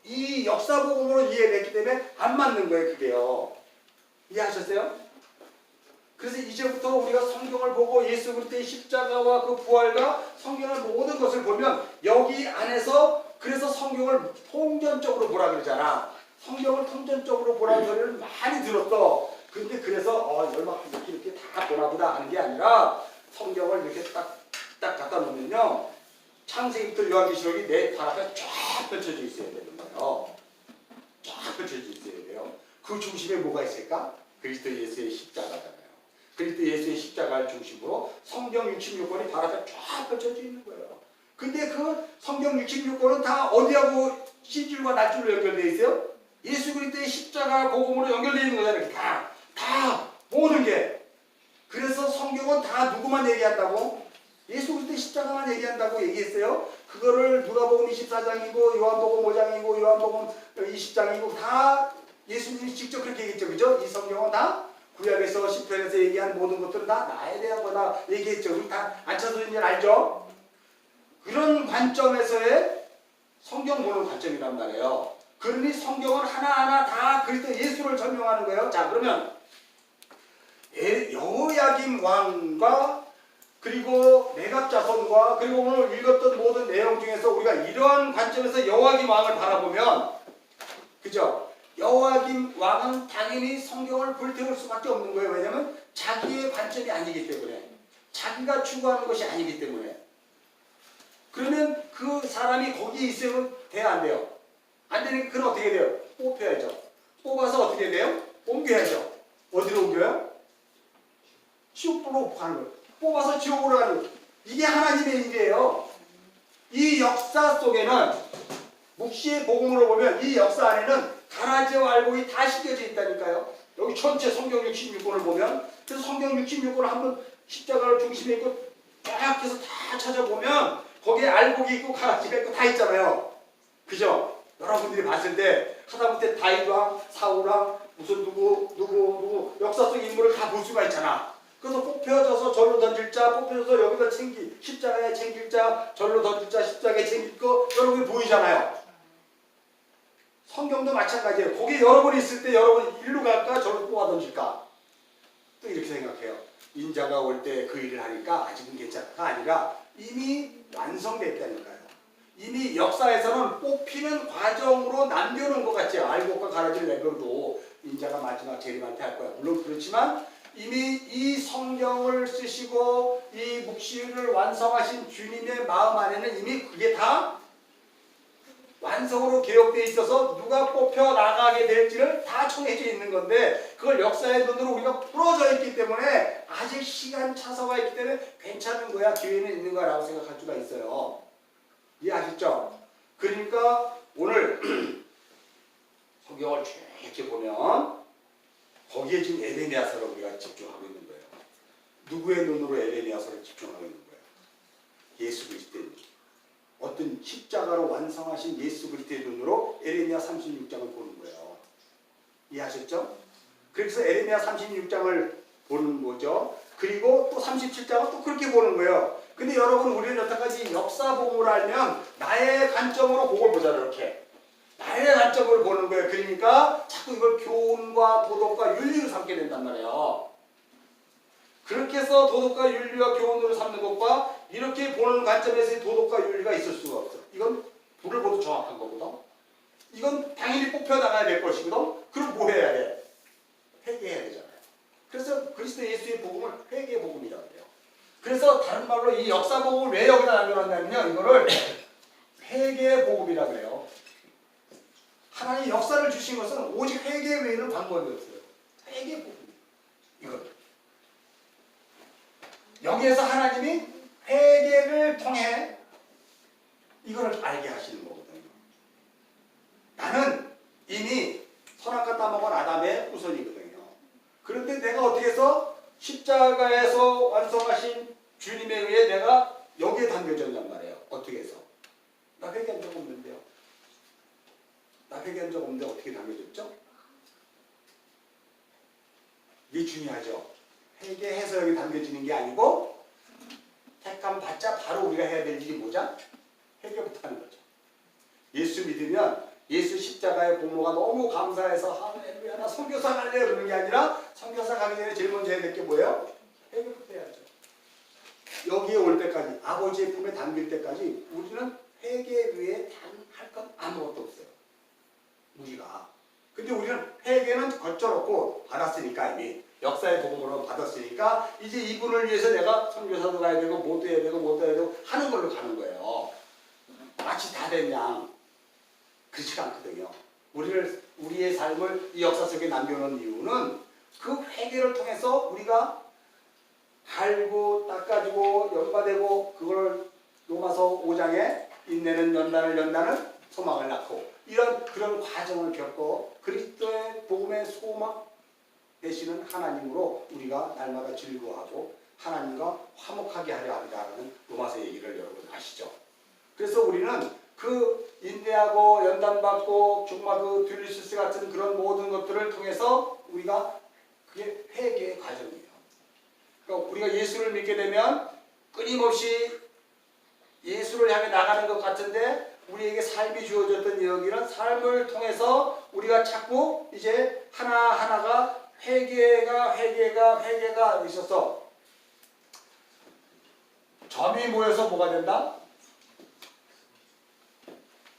이 역사복음으로 이해했기 때문에 안 맞는 거예요, 그게요. 이해하셨어요? 그래서 이제부터 우리가 성경을 보고 예수 그리스도의 십자가와 그 부활과 성경의 모든 것을 보면 여기 안에서, 그래서 성경을 통전적으로 보라 그러잖아. 성경을 통전적으로 보라는 소리를 많이 들었어. 근데 그래서 이렇게 다 보나 보다 하는 게 아니라 성경을 이렇게 딱 갖다 놓으면요, 창세기부터 요한계시록이 내 발 앞에 쫙 펼쳐져 있어야 되는 거예요. 쫙 펼쳐져 있어야 돼요. 그 중심에 뭐가 있을까? 그리스도 예수의 십자가잖아요. 그리스도 예수의 십자가를 중심으로 성경 66권이 발 앞에 쫙 펼쳐져 있는 거예요. 근데 그 성경 66권은 다 어디하고 시줄과 낫줄로 연결되어 있어요? 예수 그리스도의 십자가 복음으로 연결되어 있는 거잖아요. 다 모든 게. 그래서 성경은 다 누구만 얘기한다고? 예수 그리스도의 십자가만 얘기한다고 얘기했어요. 그거를 누가복음 24장이고 요한복음 5장이고 요한복음 20장이고 다 예수님이 직접 그렇게 얘기했죠. 그죠? 이 성경은 다 구약에서 시편에서 얘기한 모든 것들은 다 나에 대한 거다 얘기했죠. 우리 다 안차소인들 알죠? 그런 관점에서의 성경 보는 관점이란 말이에요. 그러니 성경은 하나하나 다 그리스도 예수를 설명하는 거예요. 자, 그러면 여호야김 왕과 그리고 레갑 자손과 그리고 오늘 읽었던 모든 내용 중에서 우리가 이러한 관점에서 여호야김 왕을 바라보면, 그죠? 여호야김 왕은 당연히 성경을 불태울 수밖에 없는 거예요. 왜냐하면 자기의 관점이 아니기 때문에, 자기가 추구하는 것이 아니기 때문에. 그러면 그 사람이 거기에 있으면 돼요, 안 돼요? 안 되니까 그건 어떻게 돼요? 뽑혀야죠. 뽑아서 어떻게 돼요? 옮겨야죠. 어디로 옮겨요? 지옥으로 가는 거예요. 뽑아서 지옥으로 가는 거예요. 이게 하나님의 일이에요. 이 역사 속에는, 묵시의 복음으로 보면 이 역사 안에는 가라지와 알곡이 다 심겨져 있다니까요. 여기 전체 성경 66권을 보면, 그래서 성경 66권을 한번 십자가를 중심에 있고 쫙 해서 다 찾아보면 거기에 알곡이 있고 가라지가 있고 다 있잖아요. 그죠? 여러분들이 봤을 때 하다못해 다윗왕, 사울왕, 무슨 누구 역사 속 인물을 다 볼 수가 있잖아. 그래서 뽑혀져서 절로 던질 자, 뽑혀져서 여기다 십자가에 챙길 자, 절로 던질 자, 십자가에 챙길 거 여러분이 보이잖아요. 성경도 마찬가지예요. 거기에 여러분이 있을 때 여러분이 일로 갈까 절로 뽑아 던질까? 또 이렇게 생각해요. 인자가 올 때 그 일을 하니까 아직은 괜찮다가 아니라 이미 완성됐다니까요. 이미 역사에서는 뽑히는 과정으로 남겨놓은 것 같죠. 알곡과 가라지를 내버려도 인자가 마지막 재림한테 할 거야. 물론 그렇지만 이미 이 성경을 쓰시고 이 묵시를 완성하신 주님의 마음 안에는 이미 그게 다 완성으로 기록되어 있어서 누가 뽑혀 나가게 될지를 다 정해져 있는 건데, 그걸 역사의 눈으로 우리가 풀어져 있기 때문에 아직 시간 차서가 있기 때문에 괜찮은 거야, 기회는 있는 거야 라고 생각할 수가 있어요. 이해하셨죠? 그러니까 오늘 성경을 쭉 이렇게 보면 거기에 지금 에레미야서를 우리가 집중하고 있는 거예요. 누구의 눈으로 에레미야서를 집중하고 있는 거예요? 예수 그리스도의 눈. 어떤 십자가로 완성하신 예수 그리스도의 눈으로 에레미야 36장을 보는 거예요. 이해하셨죠? 그래서 에레미야 36장을 보는 거죠. 그리고 또 37장은 또 그렇게 보는 거예요. 근데 여러분, 우리는 여태까지 역사 복음을 알면 나의 관점으로 그걸 보잖아요. 이렇게 나의 관점으로 보는 거예요. 그러니까 자꾸 이걸 교훈과 도덕과 윤리로 삼게 된단 말이에요. 그렇게 해서 도덕과 윤리와 교훈으로 삼는 것과 이렇게 보는 관점에서의 도덕과 윤리가 있을 수가 없어. 이건 불을 보도 정확한 거거든. 이건 당연히 뽑혀나가야 될 것이거든. 그럼 뭐 해야 돼? 회개해야 되잖아요. 그래서 그리스도 예수의 복음을 회개의 복음이라고 해요. 그래서 다른 말로 이 역사 복음을 왜 여기다 남겨놨냐면요, 이거를 회개의 복음이라고 해요. 하나님 역사를 주신 것은 오직 회개 외에는 방법이 없어요. 회개의 복음. 이거 여기에서 하나님이 회개를 통해 이거를 알게 하시는 거거든요. 나는 이미 선악과 따먹은 아담의 후손이거든요. 그런데 내가 어떻게 해서 십자가에서 완성하신 주님에 의해 내가 여기에 담겨졌단 말이에요. 어떻게 해서? 나 회개한 적 없는데요. 나 회개한 적 없는데 어떻게 담겨졌죠? 이게 중요하죠. 회개해서 여기 담겨지는 게 아니고 택함 받자 바로 우리가 해야 될 일이 뭐죠? 회개부터 하는 거죠. 예수 믿으면 예수 십자가의 공로가 너무 감사해서 할렐루야 나 선교사 갈래요 그러는 게 아니라 선교사 가기 전에 제일 먼저 해야 될 게 뭐예요? 회개부터 해야죠. 여기에 올 때까지 아버지의 품에 담길 때까지 우리는 회개 위에 단 할 건 아무것도 없어요. 우리가. 근데 우리는 회개는 거쳐놓고 받았으니까 이미 역사의 복음으로 받았으니까 이제 이분을 위해서 내가 선교사도 가야 되고 뭐도 해야 되고 뭐도 해야 되고 하는 걸로 가는 거예요. 마치 다 된 양. 그렇지가 않거든요. 우리의 삶을 이 역사 속에 남겨놓은 이유는 그 회개를 통해서 우리가 알고 닦아지고 연과되고 그걸 로마서 5장에 인내는 연단을 연다는 소망을 낳고 이런 그런 과정을 겪고 그리스도의 복음의 소망 되시는 하나님으로 우리가 날마다 즐거워하고 하나님과 화목하게 하려 합니다라는 로마서 얘기를 여러분 아시죠? 그래서 우리는 그 인내하고 연단받고 정말 그 듀리시스 같은 그런 모든 것들을 통해서 우리가 그게 회개의 과정이에요. 그러니까 우리가 예수를 믿게 되면 끊임없이 예수를 향해 나가는 것 같은데 우리에게 삶이 주어졌던 여기는 삶을 통해서 우리가 자꾸 이제 하나하나가 회개가 있어서 점이 모여서 뭐가 된다?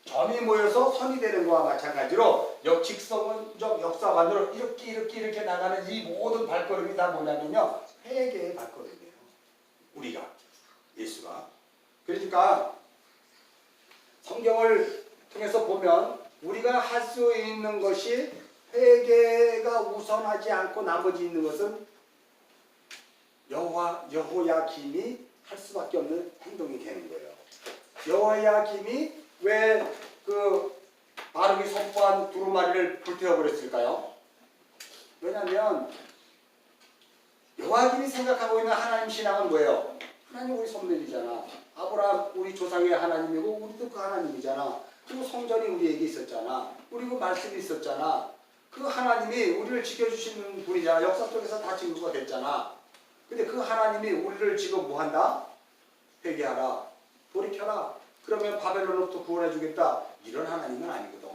점이 모여서 선이 되는 것과 마찬가지로 직선적 역사관으로 이렇게 나가는 이 모든 발걸음이 다 뭐냐면요 회개의 발걸음이에요. 우리가 예수가 그러니까 성경을 통해서 보면 우리가 할 수 있는 것이 회개가 우선하지 않고 나머지 있는 것은 여호야김이 할 수밖에 없는 행동이 되는 거예요. 여호야김이 왜 그 바룩이 선포한 두루마리를 불태워 버렸을까요? 왜냐하면 여호야김이 생각하고 있는 하나님 신앙은 뭐예요? 하나님 우리 선배이잖아. 아브라함 우리 조상의 하나님이고 우리도 그 하나님이잖아. 그리고 성전이 우리에게 있었잖아. 그리고 말씀이 있었잖아. 그 하나님이 우리를 지켜주시는 분이잖아. 역사 속에서 다 증거가 됐잖아. 근데 그 하나님이 우리를 지금 뭐한다? 회개하라. 돌이켜라. 그러면 바벨론으로부터 구원해 주겠다. 이런 하나님은 아니거든.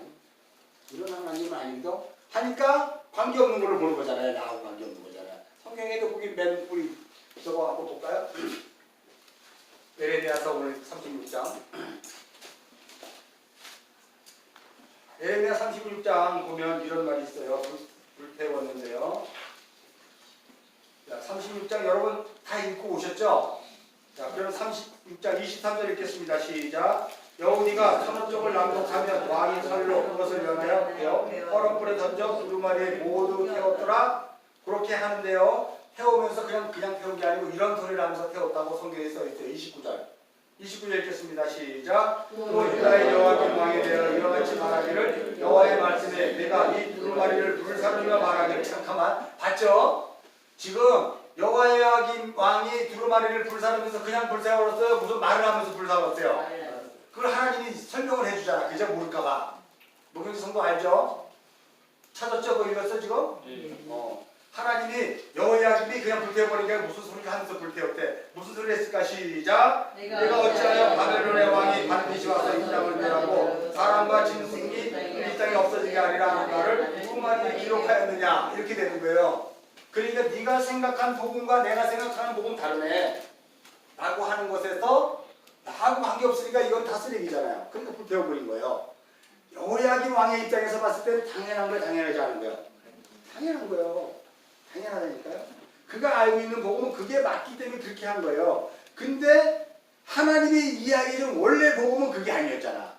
이런 하나님은 아니거든. 하니까 관계없는 걸로 보는 거잖아요. 나하고 관계없는 거잖아요. 성경에도 거기 맨 우리 저거 한번 볼까요? 에레미야서 오늘 36장. 에레미야 36장 보면 이런 말이 있어요. 불태웠는데요. 자, 36장 여러분 다 읽고 오셨죠? 자, 그럼 36장 23절 읽겠습니다. 시작. 여호디가 선원족을 낭독하면 왕이 칼로 그것을 연하여 얼음불에 던져 두루마리에 모두 태웠더라. 그렇게 하는데요. 태우면서 그냥 태운 게 아니고 이런 소리를 하면서 태웠다고 성경에 써 있어요. 29절 읽겠습니다. 시작. 또 유다의 여호야김 왕에 대하여 이러같이 말하기를 여호와의 말씀에 내가 이 두루마리를 불사르며 말하기를. 잠깐만 봤죠? 지금 여호야김 왕이 두루마리를 불사르면서 그냥 불사르었어요? 무슨 말을 하면서 불사르었어요? 그걸 하나님이 설명을 해주잖아. 그저 모를까봐. 목요일 성도 알죠? 찾았죠? 그거 읽었어 지금? 하나님이 여호야김이 그냥 불태워버리니까 무슨 소리를 하면서 불태웠대. 무슨 소리를 했을까? 시작. 내가 어찌하여 바벨론의 왕이 반드시 와서 이 땅을 멸하고 사람과 짐승이 이 땅에 없어지게 하리라 하는 말을 누구만이 기록하였느냐. 이렇게 되는 거예요. 그러니까 네가 생각한 복음과 내가 생각하는 복음 다르네 라고 하는 것에서 나하고 관계없으니까 이건 다 쓰레기잖아요. 그러니까 불태워버린 거예요. 여호야김 왕의 입장에서 봤을 때는 당연한 거예요? 당연하지 않은 거예요? 당연한 거예요. 당연하다니까요. 그가 알고 있는 복음은 그게 맞기 때문에 그렇게 한 거예요. 근데 하나님이 이야기해준 원래 복음은 그게 아니었잖아.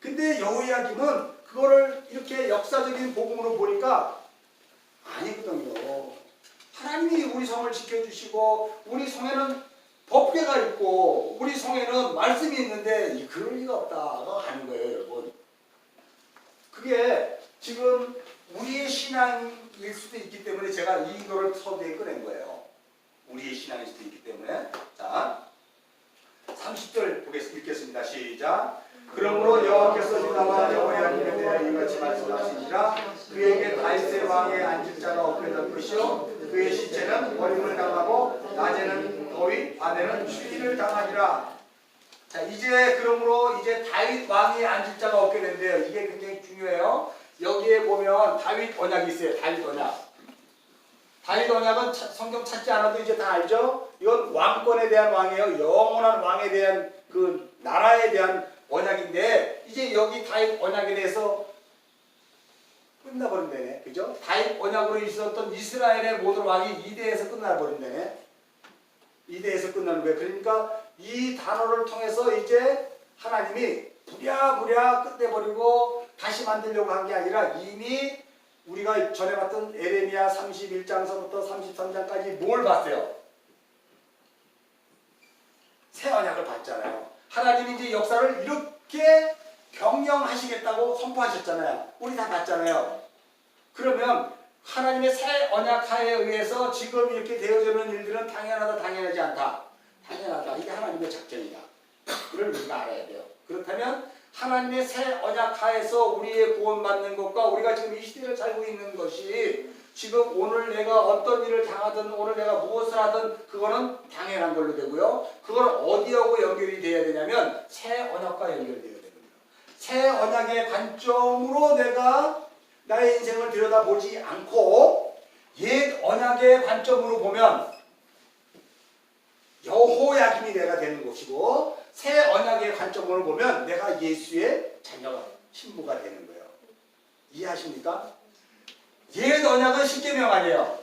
근데 여호야김은 그거를 이렇게 역사적인 복음으로 보니까 아니거든요. 하나님이 우리 성을 지켜주시고 우리 성에는 법궤가 있고 우리 성에는 말씀이 있는데 그럴 리가 없다가 가는 거예요, 여러분. 그게 지금 우리의 신앙일 수도 있기 때문에 제가 이거를 서두에 꺼낸 거예요. 우리의 신앙일 수도 있기 때문에. 자, 30절 읽겠습니다. 시작. 그러므로 여호와께서 유다와 여호야김에 대하여 이같이 말씀하시니라. 그에게 다윗의 왕에 앉을 자가 없게 될 것이요 그의 시체는 버림을 당하고 낮에는 더위 밤에는 추위를 당하리라. 자, 이제 그러므로 이제 다윗 왕이 앉을 자가 없게 된대요. 이게 굉장히 중요해요. 여기에 보면 다윗 언약이 있어요. 다윗 언약. 다윗 언약은 성경 찾지 않아도 이제 다 알죠? 이건 왕권에 대한 왕이에요. 영원한 왕에 대한 그 나라에 대한 언약인데 이제 여기 다윗 언약에 대해서 끝나버린다네. 그죠? 다윗 언약으로 있었던 이스라엘의 모든 왕이 이대에서 끝나버린다네. 이대에서 끝나는 거예요. 그러니까 이 단어를 통해서 이제 하나님이 부랴부랴 끝내버리고 다시 만들려고 한 게 아니라 이미 우리가 전에 봤던 에레미야 31장서부터 33장까지 뭘 봤어요? 새 언약을 봤잖아요. 하나님이 이제 역사를 이렇게 경영하시겠다고 선포하셨잖아요. 우리 다 봤잖아요. 그러면 하나님의 새 언약하에 의해서 지금 이렇게 되어지는 일들은 당연하다, 당연하지 않다. 당연하다. 이게 하나님의 작전이다. 그걸 우리가 알아야 돼요. 그렇다면 하나님의 새 언약하에서 우리의 구원받는 것과 우리가 지금 이 시대를 살고 있는 것이 지금 오늘 내가 어떤 일을 당하든 오늘 내가 무엇을 하든 그거는 당연한 걸로 되고요. 그걸 어디하고 연결이 돼야 되냐면 새 언약과 연결이 되어야 됩니다. 새 언약의 관점으로 내가 나의 인생을 들여다보지 않고 옛 언약의 관점으로 보면 여호야김이 내가 되는 것이고 새 언약의 관점으로 보면 내가 예수의 자녀가 신부가 되는 거예요. 이해하십니까? 옛 언약은 십계명 아니에요.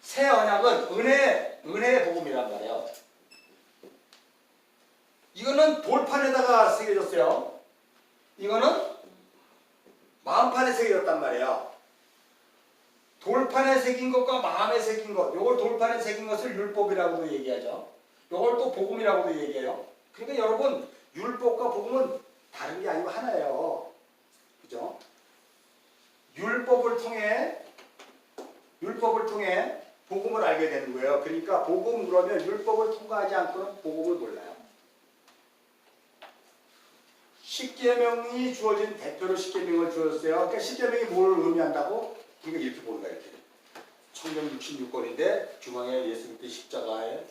새 언약은 은혜의 복음이란 말이에요. 이거는 돌판에다가 새겨졌어요. 이거는 마음판에 새겨졌단 말이에요. 돌판에 새긴 것과 마음에 새긴 것, 요걸 돌판에 새긴 것을 율법이라고도 얘기하죠. 요걸 또 복음이라고도 얘기해요. 그러니까 여러분 율법과 복음은 다른 게 아니고 하나예요. 그죠? 율법을 통해 복음을 알게 되는 거예요. 그러니까 복음 그러면 율법을 통과하지 않고는 복음을 몰라요. 십계명이 주어진 대표로 십계명을 주었어요. 그러니까 십계명이 뭘 의미한다고? 그러니까 이렇게 보는 거예요. 이렇게. 성경 66권인데 중앙에 예수 그리스도의 십자가에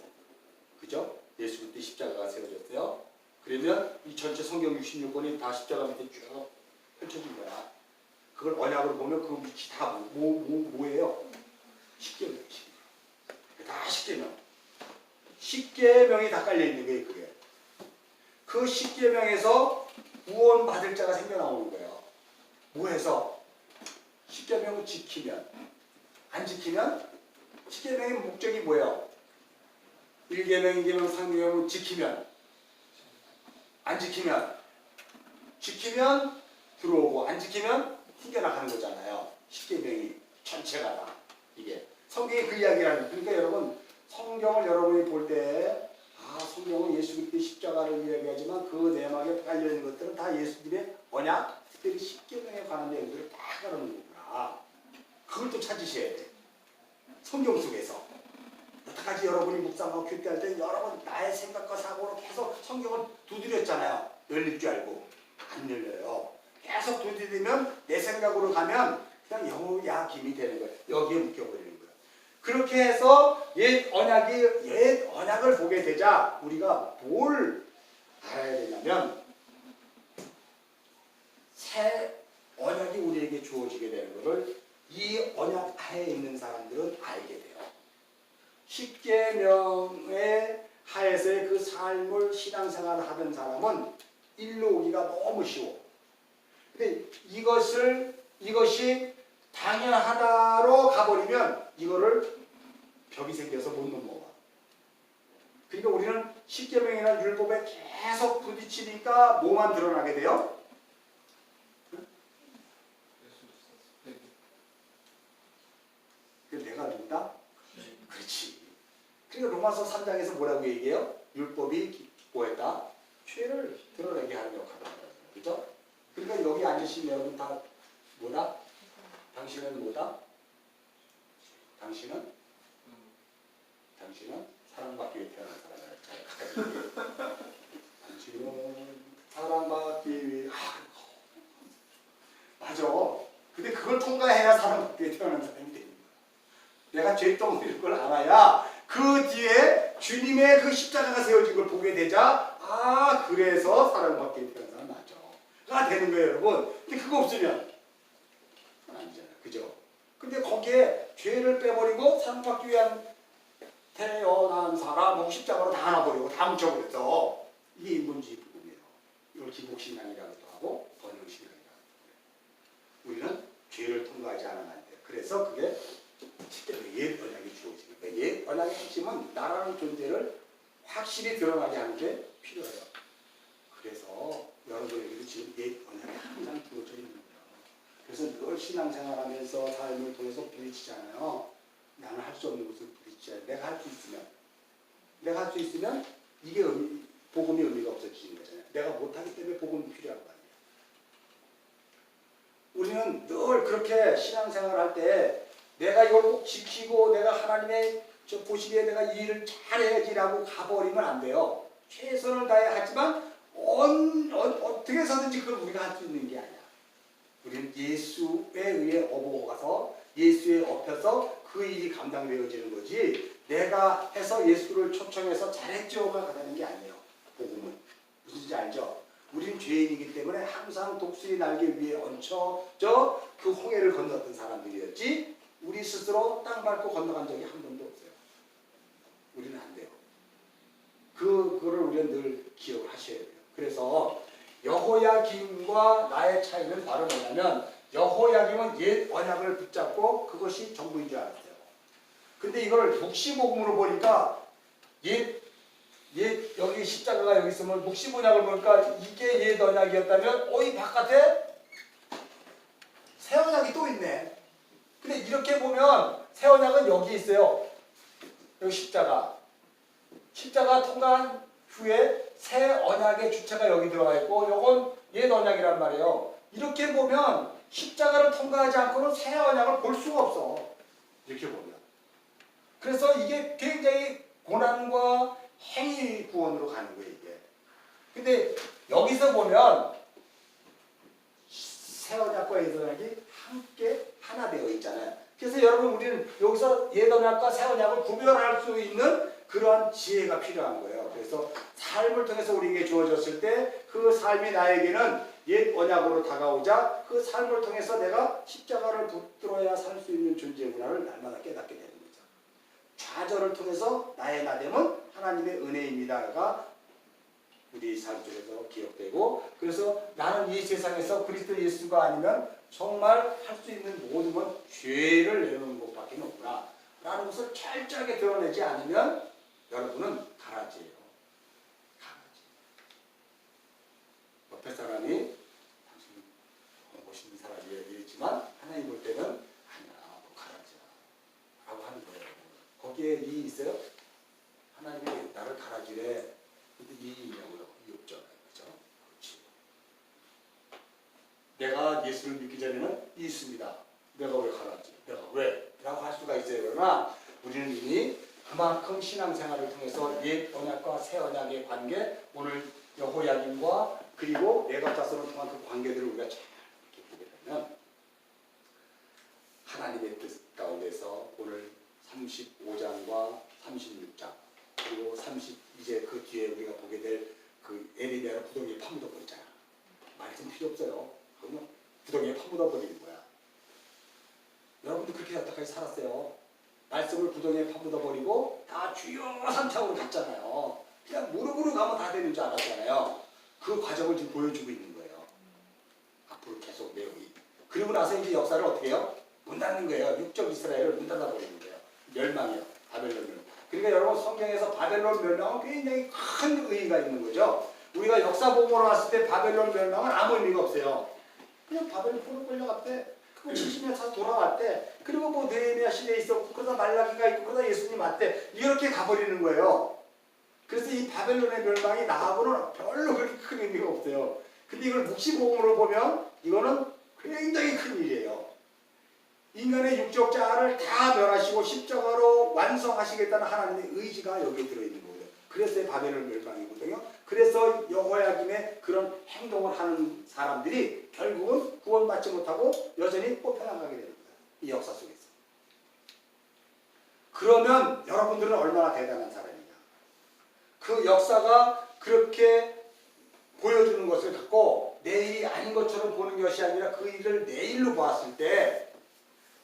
그죠? 예수 그리스도의 십자가가 세워졌어요. 그러면 이 전체 성경 66권이 다 십자가 밑에 쭉 펼쳐진 거야. 그걸 언약으로 보면 그 위치 다 뭐예요? 십계명. 다 십계명. 십계명이 다 깔려 있는 거예요. 그게. 그 십계명에서 구원 받을 자가 생겨 나오는 거예요. 뭐해서? 십계명을 지키면. 안 지키면 십계명의 목적이 뭐예요? 1계명, 2계명, 3계명을 지키면. 안 지키면 들어오고 안 지키면 튕겨나가는 거잖아요. 십계명이 전체가 다. 이게 성경이 그 이야기라는. 그러니까 여러분 성경을 여러분이 볼 때 성경은 예수 그리스도의 십자가를 이야기하지만 그 내막에 깔려있는 것들은 다 예수님의 언약, 특별히 십계명에 관한 내용들을 다 가르는 거구나. 그걸 또 찾으셔야 돼. 성경 속에서. 여태까지 여러분이 묵상하고 큐티할 때 여러분 나의 생각과 사고로 계속 성경을 두드렸잖아요. 열릴 줄 알고. 안 열려요. 계속 두드리면 내 생각으로 가면 그냥 여호야김이 되는 거예요. 여기에 묶여버리는 거예요. 그렇게 해서 옛 언약을 보게 되자 우리가 뭘 알아야 되냐면 새 언약이 우리에게 주어지게 되는 것을 이 언약 하에 있는 사람들은 알게 돼요. 십계명의 하에서의 그 삶을 신앙생활을 하던 사람은 일로 오기가 너무 쉬워. 근데 이것이 당연하다로 가버리면 이거를 벽이 생겨서 못 넘어가. 그러니까 우리는 십계명이나 율법에 계속 부딪히니까 뭐만 드러나게 돼요? 그 내가 누구다? 그렇지. 그러니까 로마서 3장에서 뭐라고 얘기해요? 율법이 뭐했다? 죄를 드러내게 하는 역할을 한다. 그죠? 그러니까 여기 앉으신 여러분 다 뭐다? 당신은 뭐다? 당신은 사랑받기 위해 태어난 사람이야. 당신은 사랑받기 위해 맞아. 근데 그걸 통과해야 사랑받기 위해 태어난 사람이 되는 거야. 내가 죄덩어리를 걸 알아야 그 뒤에 주님의 그 십자가가 세워진 걸 보게 되자 그래서 사랑받기 위해 태어난 사람 맞아. 가 되는 거예요, 여러분. 근데 그거 없으면 아니잖아. 그죠? 근데 거기에 죄를 빼버리고 사랑받기 위한 태어난 사람 십자가로 다 안아버리고 다 뭉쳐버렸어. 이게 인본주의 부분이에요. 이걸 기복신앙이라고도 하고 번영신앙이라고 해요. 우리는 죄를 통과하지 않으면 안 돼요. 그래서 그게 쉽게 옛 언약이 주어지는 거예요. 옛 언약의 핵심은 나라는 존재를 확실히 드러나게 하는 게 필요해요. 그래서 여러분에게도 지금 옛 언약이 항상 주어져 있는 거예요. 그래서 늘 신앙생활하면서 삶을 통해서 부딪히잖아요. 나는 할 수 없는 것을 부딪혀야 내가 할 수 있으면 이게 복음의 의미가 없어지는 거잖아요. 내가 못하기 때문에 복음이 필요한 거 아니에요. 우리는 늘 그렇게 신앙생활 할 때 내가 이걸 꼭 지키고 내가 하나님의 보시기에 내가 이 일을 잘해야지라고 가버리면 안 돼요. 최선을 다해 하지만 어떻게 해서든지 그걸 우리가 할 수 있는 게 아니야. 우리는 예수에 의해 업어가서 예수에 업혀서 그 일이 감당되어지는 거지 내가 해서 예수를 초청해서 잘했죠가 되는 게 아니에요. 복음은 무슨지 알죠? 우린 죄인이기 때문에 항상 독수리 날개 위에 얹혀져 그 홍해를 건넜던 사람들이었지 우리 스스로 땅 밟고 건너간 적이 한 번도 없어요. 우리는 안 돼요. 그거를 우리는 늘 기억을 하셔야 돼요. 그래서 여호야김과 나의 차이는 바로 뭐냐면 여호야김은 옛 언약을 붙잡고 그것이 전부인 줄 알았어요. 근데 이걸 묵시복음으로 보니까 여기 십자가가 여기 있으면 묵시문약을 보니까 이게 옛 언약이었다면 이 바깥에 새 언약이 또 있네. 근데 이렇게 보면 새 언약은 여기 있어요. 여기 십자가 통과한 후에 새 언약의 주체가 여기 들어가 있고 이건 옛 언약이란 말이에요. 이렇게 보면 십자가를 통과하지 않고는 새 언약을 볼 수가 없어. 이렇게 보면. 그래서 이게 굉장히 고난과 행위 구원으로 가는 거예요, 이게. 근데 여기서 보면 새 언약과 옛 언약이 함께 하나 되어 있잖아요. 그래서 여러분 우리는 여기서 옛 언약과 새 언약을 구별할 수 있는 그러한 지혜가 필요한 거예요. 그래서 삶을 통해서 우리에게 주어졌을 때 그 삶이 나에게는 옛 언약으로 다가오자 그 삶을 통해서 내가 십자가를 붙들어야 살 수 있는 존재구나를 날마다 깨닫게 되는 거죠. 좌절을 통해서 나의 나됨은 하나님의 은혜입니다가 우리 삶 속에서 기억되고 그래서 나는 이 세상에서 그리스도 예수가 아니면 정말 할 수 있는 모든 건 죄를 내놓는 것밖에 없구나 라는 것을 철저하게 드러내지 않으면 여러분은 가라지예요. 옆에 사람이 당신 멋있는 사람이 얘기했지만 하나님 볼 때는 아니야, 너 가라지야 라고 하는 거예요. 거기에 이 있어요? 하나님이 나를 가라지래. 근데 이 있냐고요? 이 없잖아요. 그죠? 그렇지. 내가 예수를 믿기 전에는 이 있습니다. 내가 왜 가라지? 내가 왜? 라고 할 수가 있어요. 그러나 우리는 이미 그만큼 신앙생활을 통해서 옛 언약과 새 언약의 관계, 오늘 여호야김과 그리고 내가 자손을 통한 그 관계들을 우리가 잘 이렇게 보게 되면 하나님의 뜻 가운데서 오늘 35장과 36장 그리고 이제 그 뒤에 우리가 보게 될 그 에리베아로 구덩이에 파묻어 버리잖아. 말씀 필요 없어요. 그러면 구덩이에 파묻어 버리는 거야. 여러분도 그렇게 여태까지 살았어요. 말씀을 구덩이에 파묻어 버리고 다 주여 삼창으로 갔잖아요. 그냥 무릎으로 가면 다 되는 줄 알았잖아요. 그 과정을 지금 보여주고 있는 거예요. 앞으로 계속 내용이. 그리고 나서 이제 역사를 어떻게 해요? 문 닫는 거예요. 육적 이스라엘을 문 닫아버리는 거예요. 멸망이요. 바벨론 멸망. 그러니까 여러분 성경에서 바벨론 멸망은 굉장히 큰 의의가 있는 거죠. 우리가 역사복음으로 봤을 때 바벨론 멸망은 아무 의미가 없어요. 그냥 바벨론 포로 끌려갔대. 그리고 70년 차서 돌아왔대. 그리고 뭐 느헤미야 시대에 있었고 그러다 말라기가 있고 그러다 예수님 왔대. 이렇게 가버리는 거예요. 그래서 이 바벨론의 멸망이 나하고는 별로 그렇게 큰 의미가 없어요. 근데 이걸 묵시복음으로 보면 이거는 굉장히 큰 일이에요. 인간의 육적 자아를 다 멸하시고 십자가로 완성하시겠다는 하나님의 의지가 여기에 들어있는 거예요. 그래서 바벨론 멸망이거든요. 그래서 여호야김의 그런 행동을 하는 사람들이 결국은 구원받지 못하고 여전히 뽑혀나가게 되는 거예요. 이 역사 속에서. 그러면 여러분들은 얼마나 대단한 사람이냐. 그 역사가 그렇게 보여주는 것을 갖고 내일이 아닌 것처럼 보는 것이 아니라 그 일을 내일로 보았을 때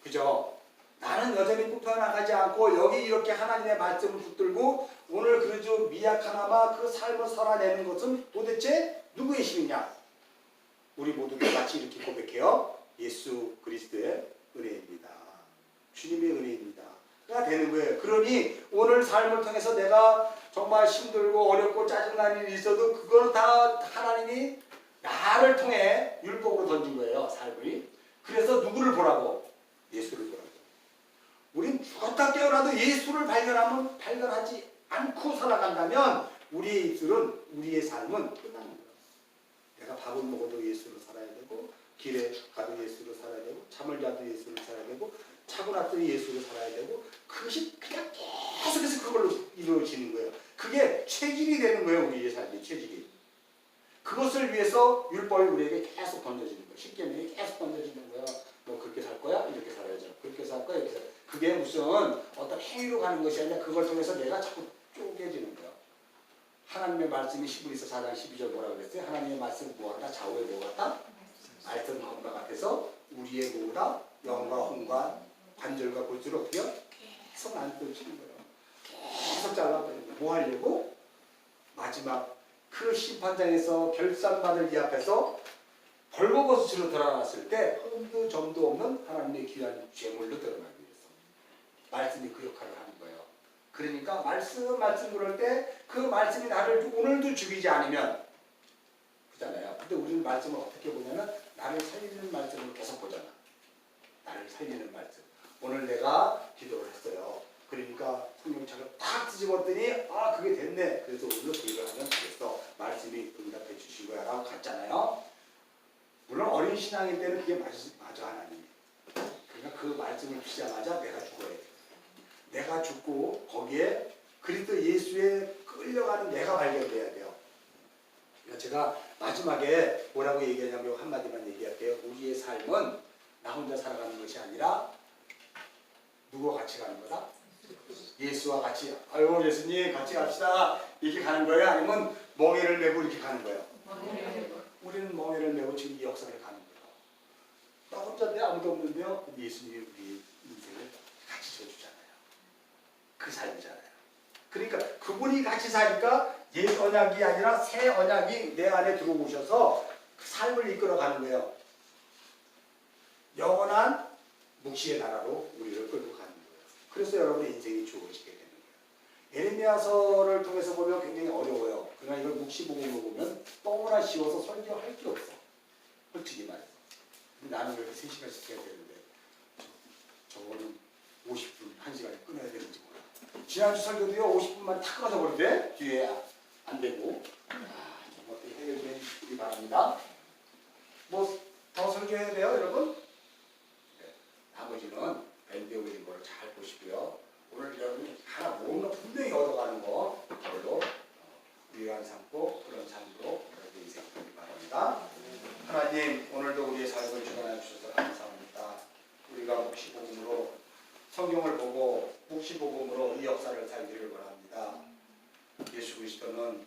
그죠? 나는 여전히 뽑혀나가지 않고 여기 이렇게 하나님의 말씀을 붙들고 오늘 그저 미약하나마 그 삶을 살아내는 것은 도대체 누구의 힘이냐? 우리 모두가 같이 이렇게 고백해요. 예수 그리스도의 은혜입니다. 주님의 은혜입니다. 가 되는 거예요. 그러니 오늘 삶을 통해서 내가 정말 힘들고 어렵고 짜증나는 일이 있어도 그거는 다 하나님이 나를 통해 율법으로 던진 거예요. 삶이. 그래서 누구를 보라고? 예수를 보라고. 우린 죽었다 깨어나도 예수를 발견하지 않고 살아간다면 우리의 삶은 끝나는 거예요. 내가 밥을 먹어도 예수를 살아야 되고 길에 가도 예수를 살아야 되고 잠을 자도 예수를 살아야 되고 자고 났더니 예수를 살아야 되고 그것이 그냥 계속해서 그걸로 이루어지는 거예요. 그게 체질이 되는 거예요. 우리의 삶의 체질이. 그것을 위해서 율법이 우리에게 계속 던져지는 거예요. 십계명이 계속 던져지는 거예요. 너 그렇게 살 거야? 이렇게 살아야죠. 그렇게 살 거야? 이렇게 살아야죠. 그게 무슨 어떤 행위로 가는 것이 아니라 그걸 통해서 내가 자꾸 쪼개지는 거예요. 하나님의 말씀이 히브리서 4장 12절 뭐라고 그랬어요? 하나님의 말씀이 뭐하다? 좌우에 뭐같다? 말씀 검과 같아서 우리의 노다 영과 홍과 관절과 골수를 어떻게 해요? 계속 안떨치는 거예요. 계속 잘라버리는 거예요. 뭐 하려고? 마지막 그 심판장에서 결산받을 이 앞에서 벌거벗으로 드러났을 때 흠도 점도 없는 하나님의 귀한 죄물로 드러나기 위해서 말씀이 그 역할을 하는 거예요. 그러니까 말씀 그럴 때 그 말씀이 나를 오늘도 죽이지 않으면 그잖아요. 근데 우리는 말씀을 어떻게 보냐면 나를 살리는 말씀을 계속 보잖아. 나를 살리는 말씀. 오늘 내가 기도를 했어요. 그러니까 성경책을 탁 뒤집었더니 아 그게 됐네. 그래서 오늘 기도를 하면 되겠어. 말씀이 응답해 주신 거야 라고 갔잖아요. 물론 어린 신앙일 때는 그게 맞아 하나님. 그러니까 그 말씀을 주시자마자 내가 죽어야 돼. 내가 죽고 거기에 그리스도 예수에 끌려가는 내가 발견돼야 돼요. 그러니까 제가 마지막에 뭐라고 얘기하냐면 한마디만 얘기할게요. 우리의 삶은 나 혼자 살아가는 것이 아니라 누구와 같이 가는 거다? 예수와 같이. 아유 예수님 같이 갑시다. 이렇게 가는 거예요? 아니면 멍에를 메고 이렇게 가는 거예요? 우리는 멍에를 메고 지금 이 역사를 가는 거예요. 나 혼자인데 아무도 없는데요. 예수님이 우리 인생을 같이 져주잖아요. 그 삶이잖아요. 그러니까 그분이 같이 사니까 옛 언약이 아니라 새 언약이 내 안에 들어오셔서 그 삶을 이끌어가는 거예요. 영원한 묵시의 나라로 우리를 끌고 가는 거예요. 그래서 여러분의 인생이 좋아지게 되는 거예요. 에레미야서를 통해서 보면 굉장히 어려워요. 그러나 이걸 묵시복음으로 보면 너무나 쉬워서 설교할 게 없어. 솔직히 말해서. 근데 나는 왜 이렇게 3시간씩 해야 되는데 저거는 50분, 1시간에 끊어야 되는지 몰라. 지난주 설교도요 50분만에 탁 끊어져 버리대. 뒤에 안 되고. 좀 어떻게 해결해 주시기 바랍니다. 뭐 더 설교해야 돼요 여러분? 네. 나머지는 밴드에 올린 거를 잘 보시고요. 오늘 여러분이 하나 뭔가 분명히 얻어가는 거 그걸로 위안 삼고 그런 삶으로 여러분 인생 되기 바랍니다. 하나님 오늘도 우리의 삶을 주관해 주셔서 감사합니다. 우리가 묵시복음으로 성경을 보고 묵시복음으로 이 역사를 살기를 원합니다. 예수 그리스도는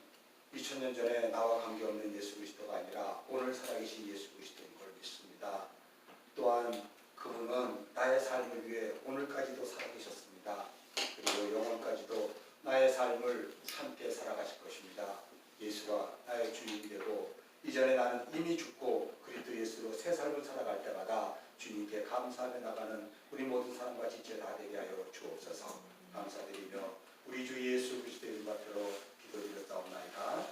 2000년 전에 나와 관계없는 예수 그리스도가 아니라 오늘 살아계신 예수 그리스도인 걸 믿습니다. 또한 그분은 나의 삶을 위해 오늘까지도 살아계셨습니다. 그리고 영원까지도 나의 삶을 함께 살아가실 것입니다. 예수가 나의 주인이 되고 이전에 나는 이미 죽고 그리스도 예수로 새 삶을 살아갈 때마다 주님께 감사하며 나가는 우리 모든 사람과 지체 다 되게 하여 주옵소서. 감사드리며 우리 주 예수 그리스도의 이름으로 기도드렸사옵나이다.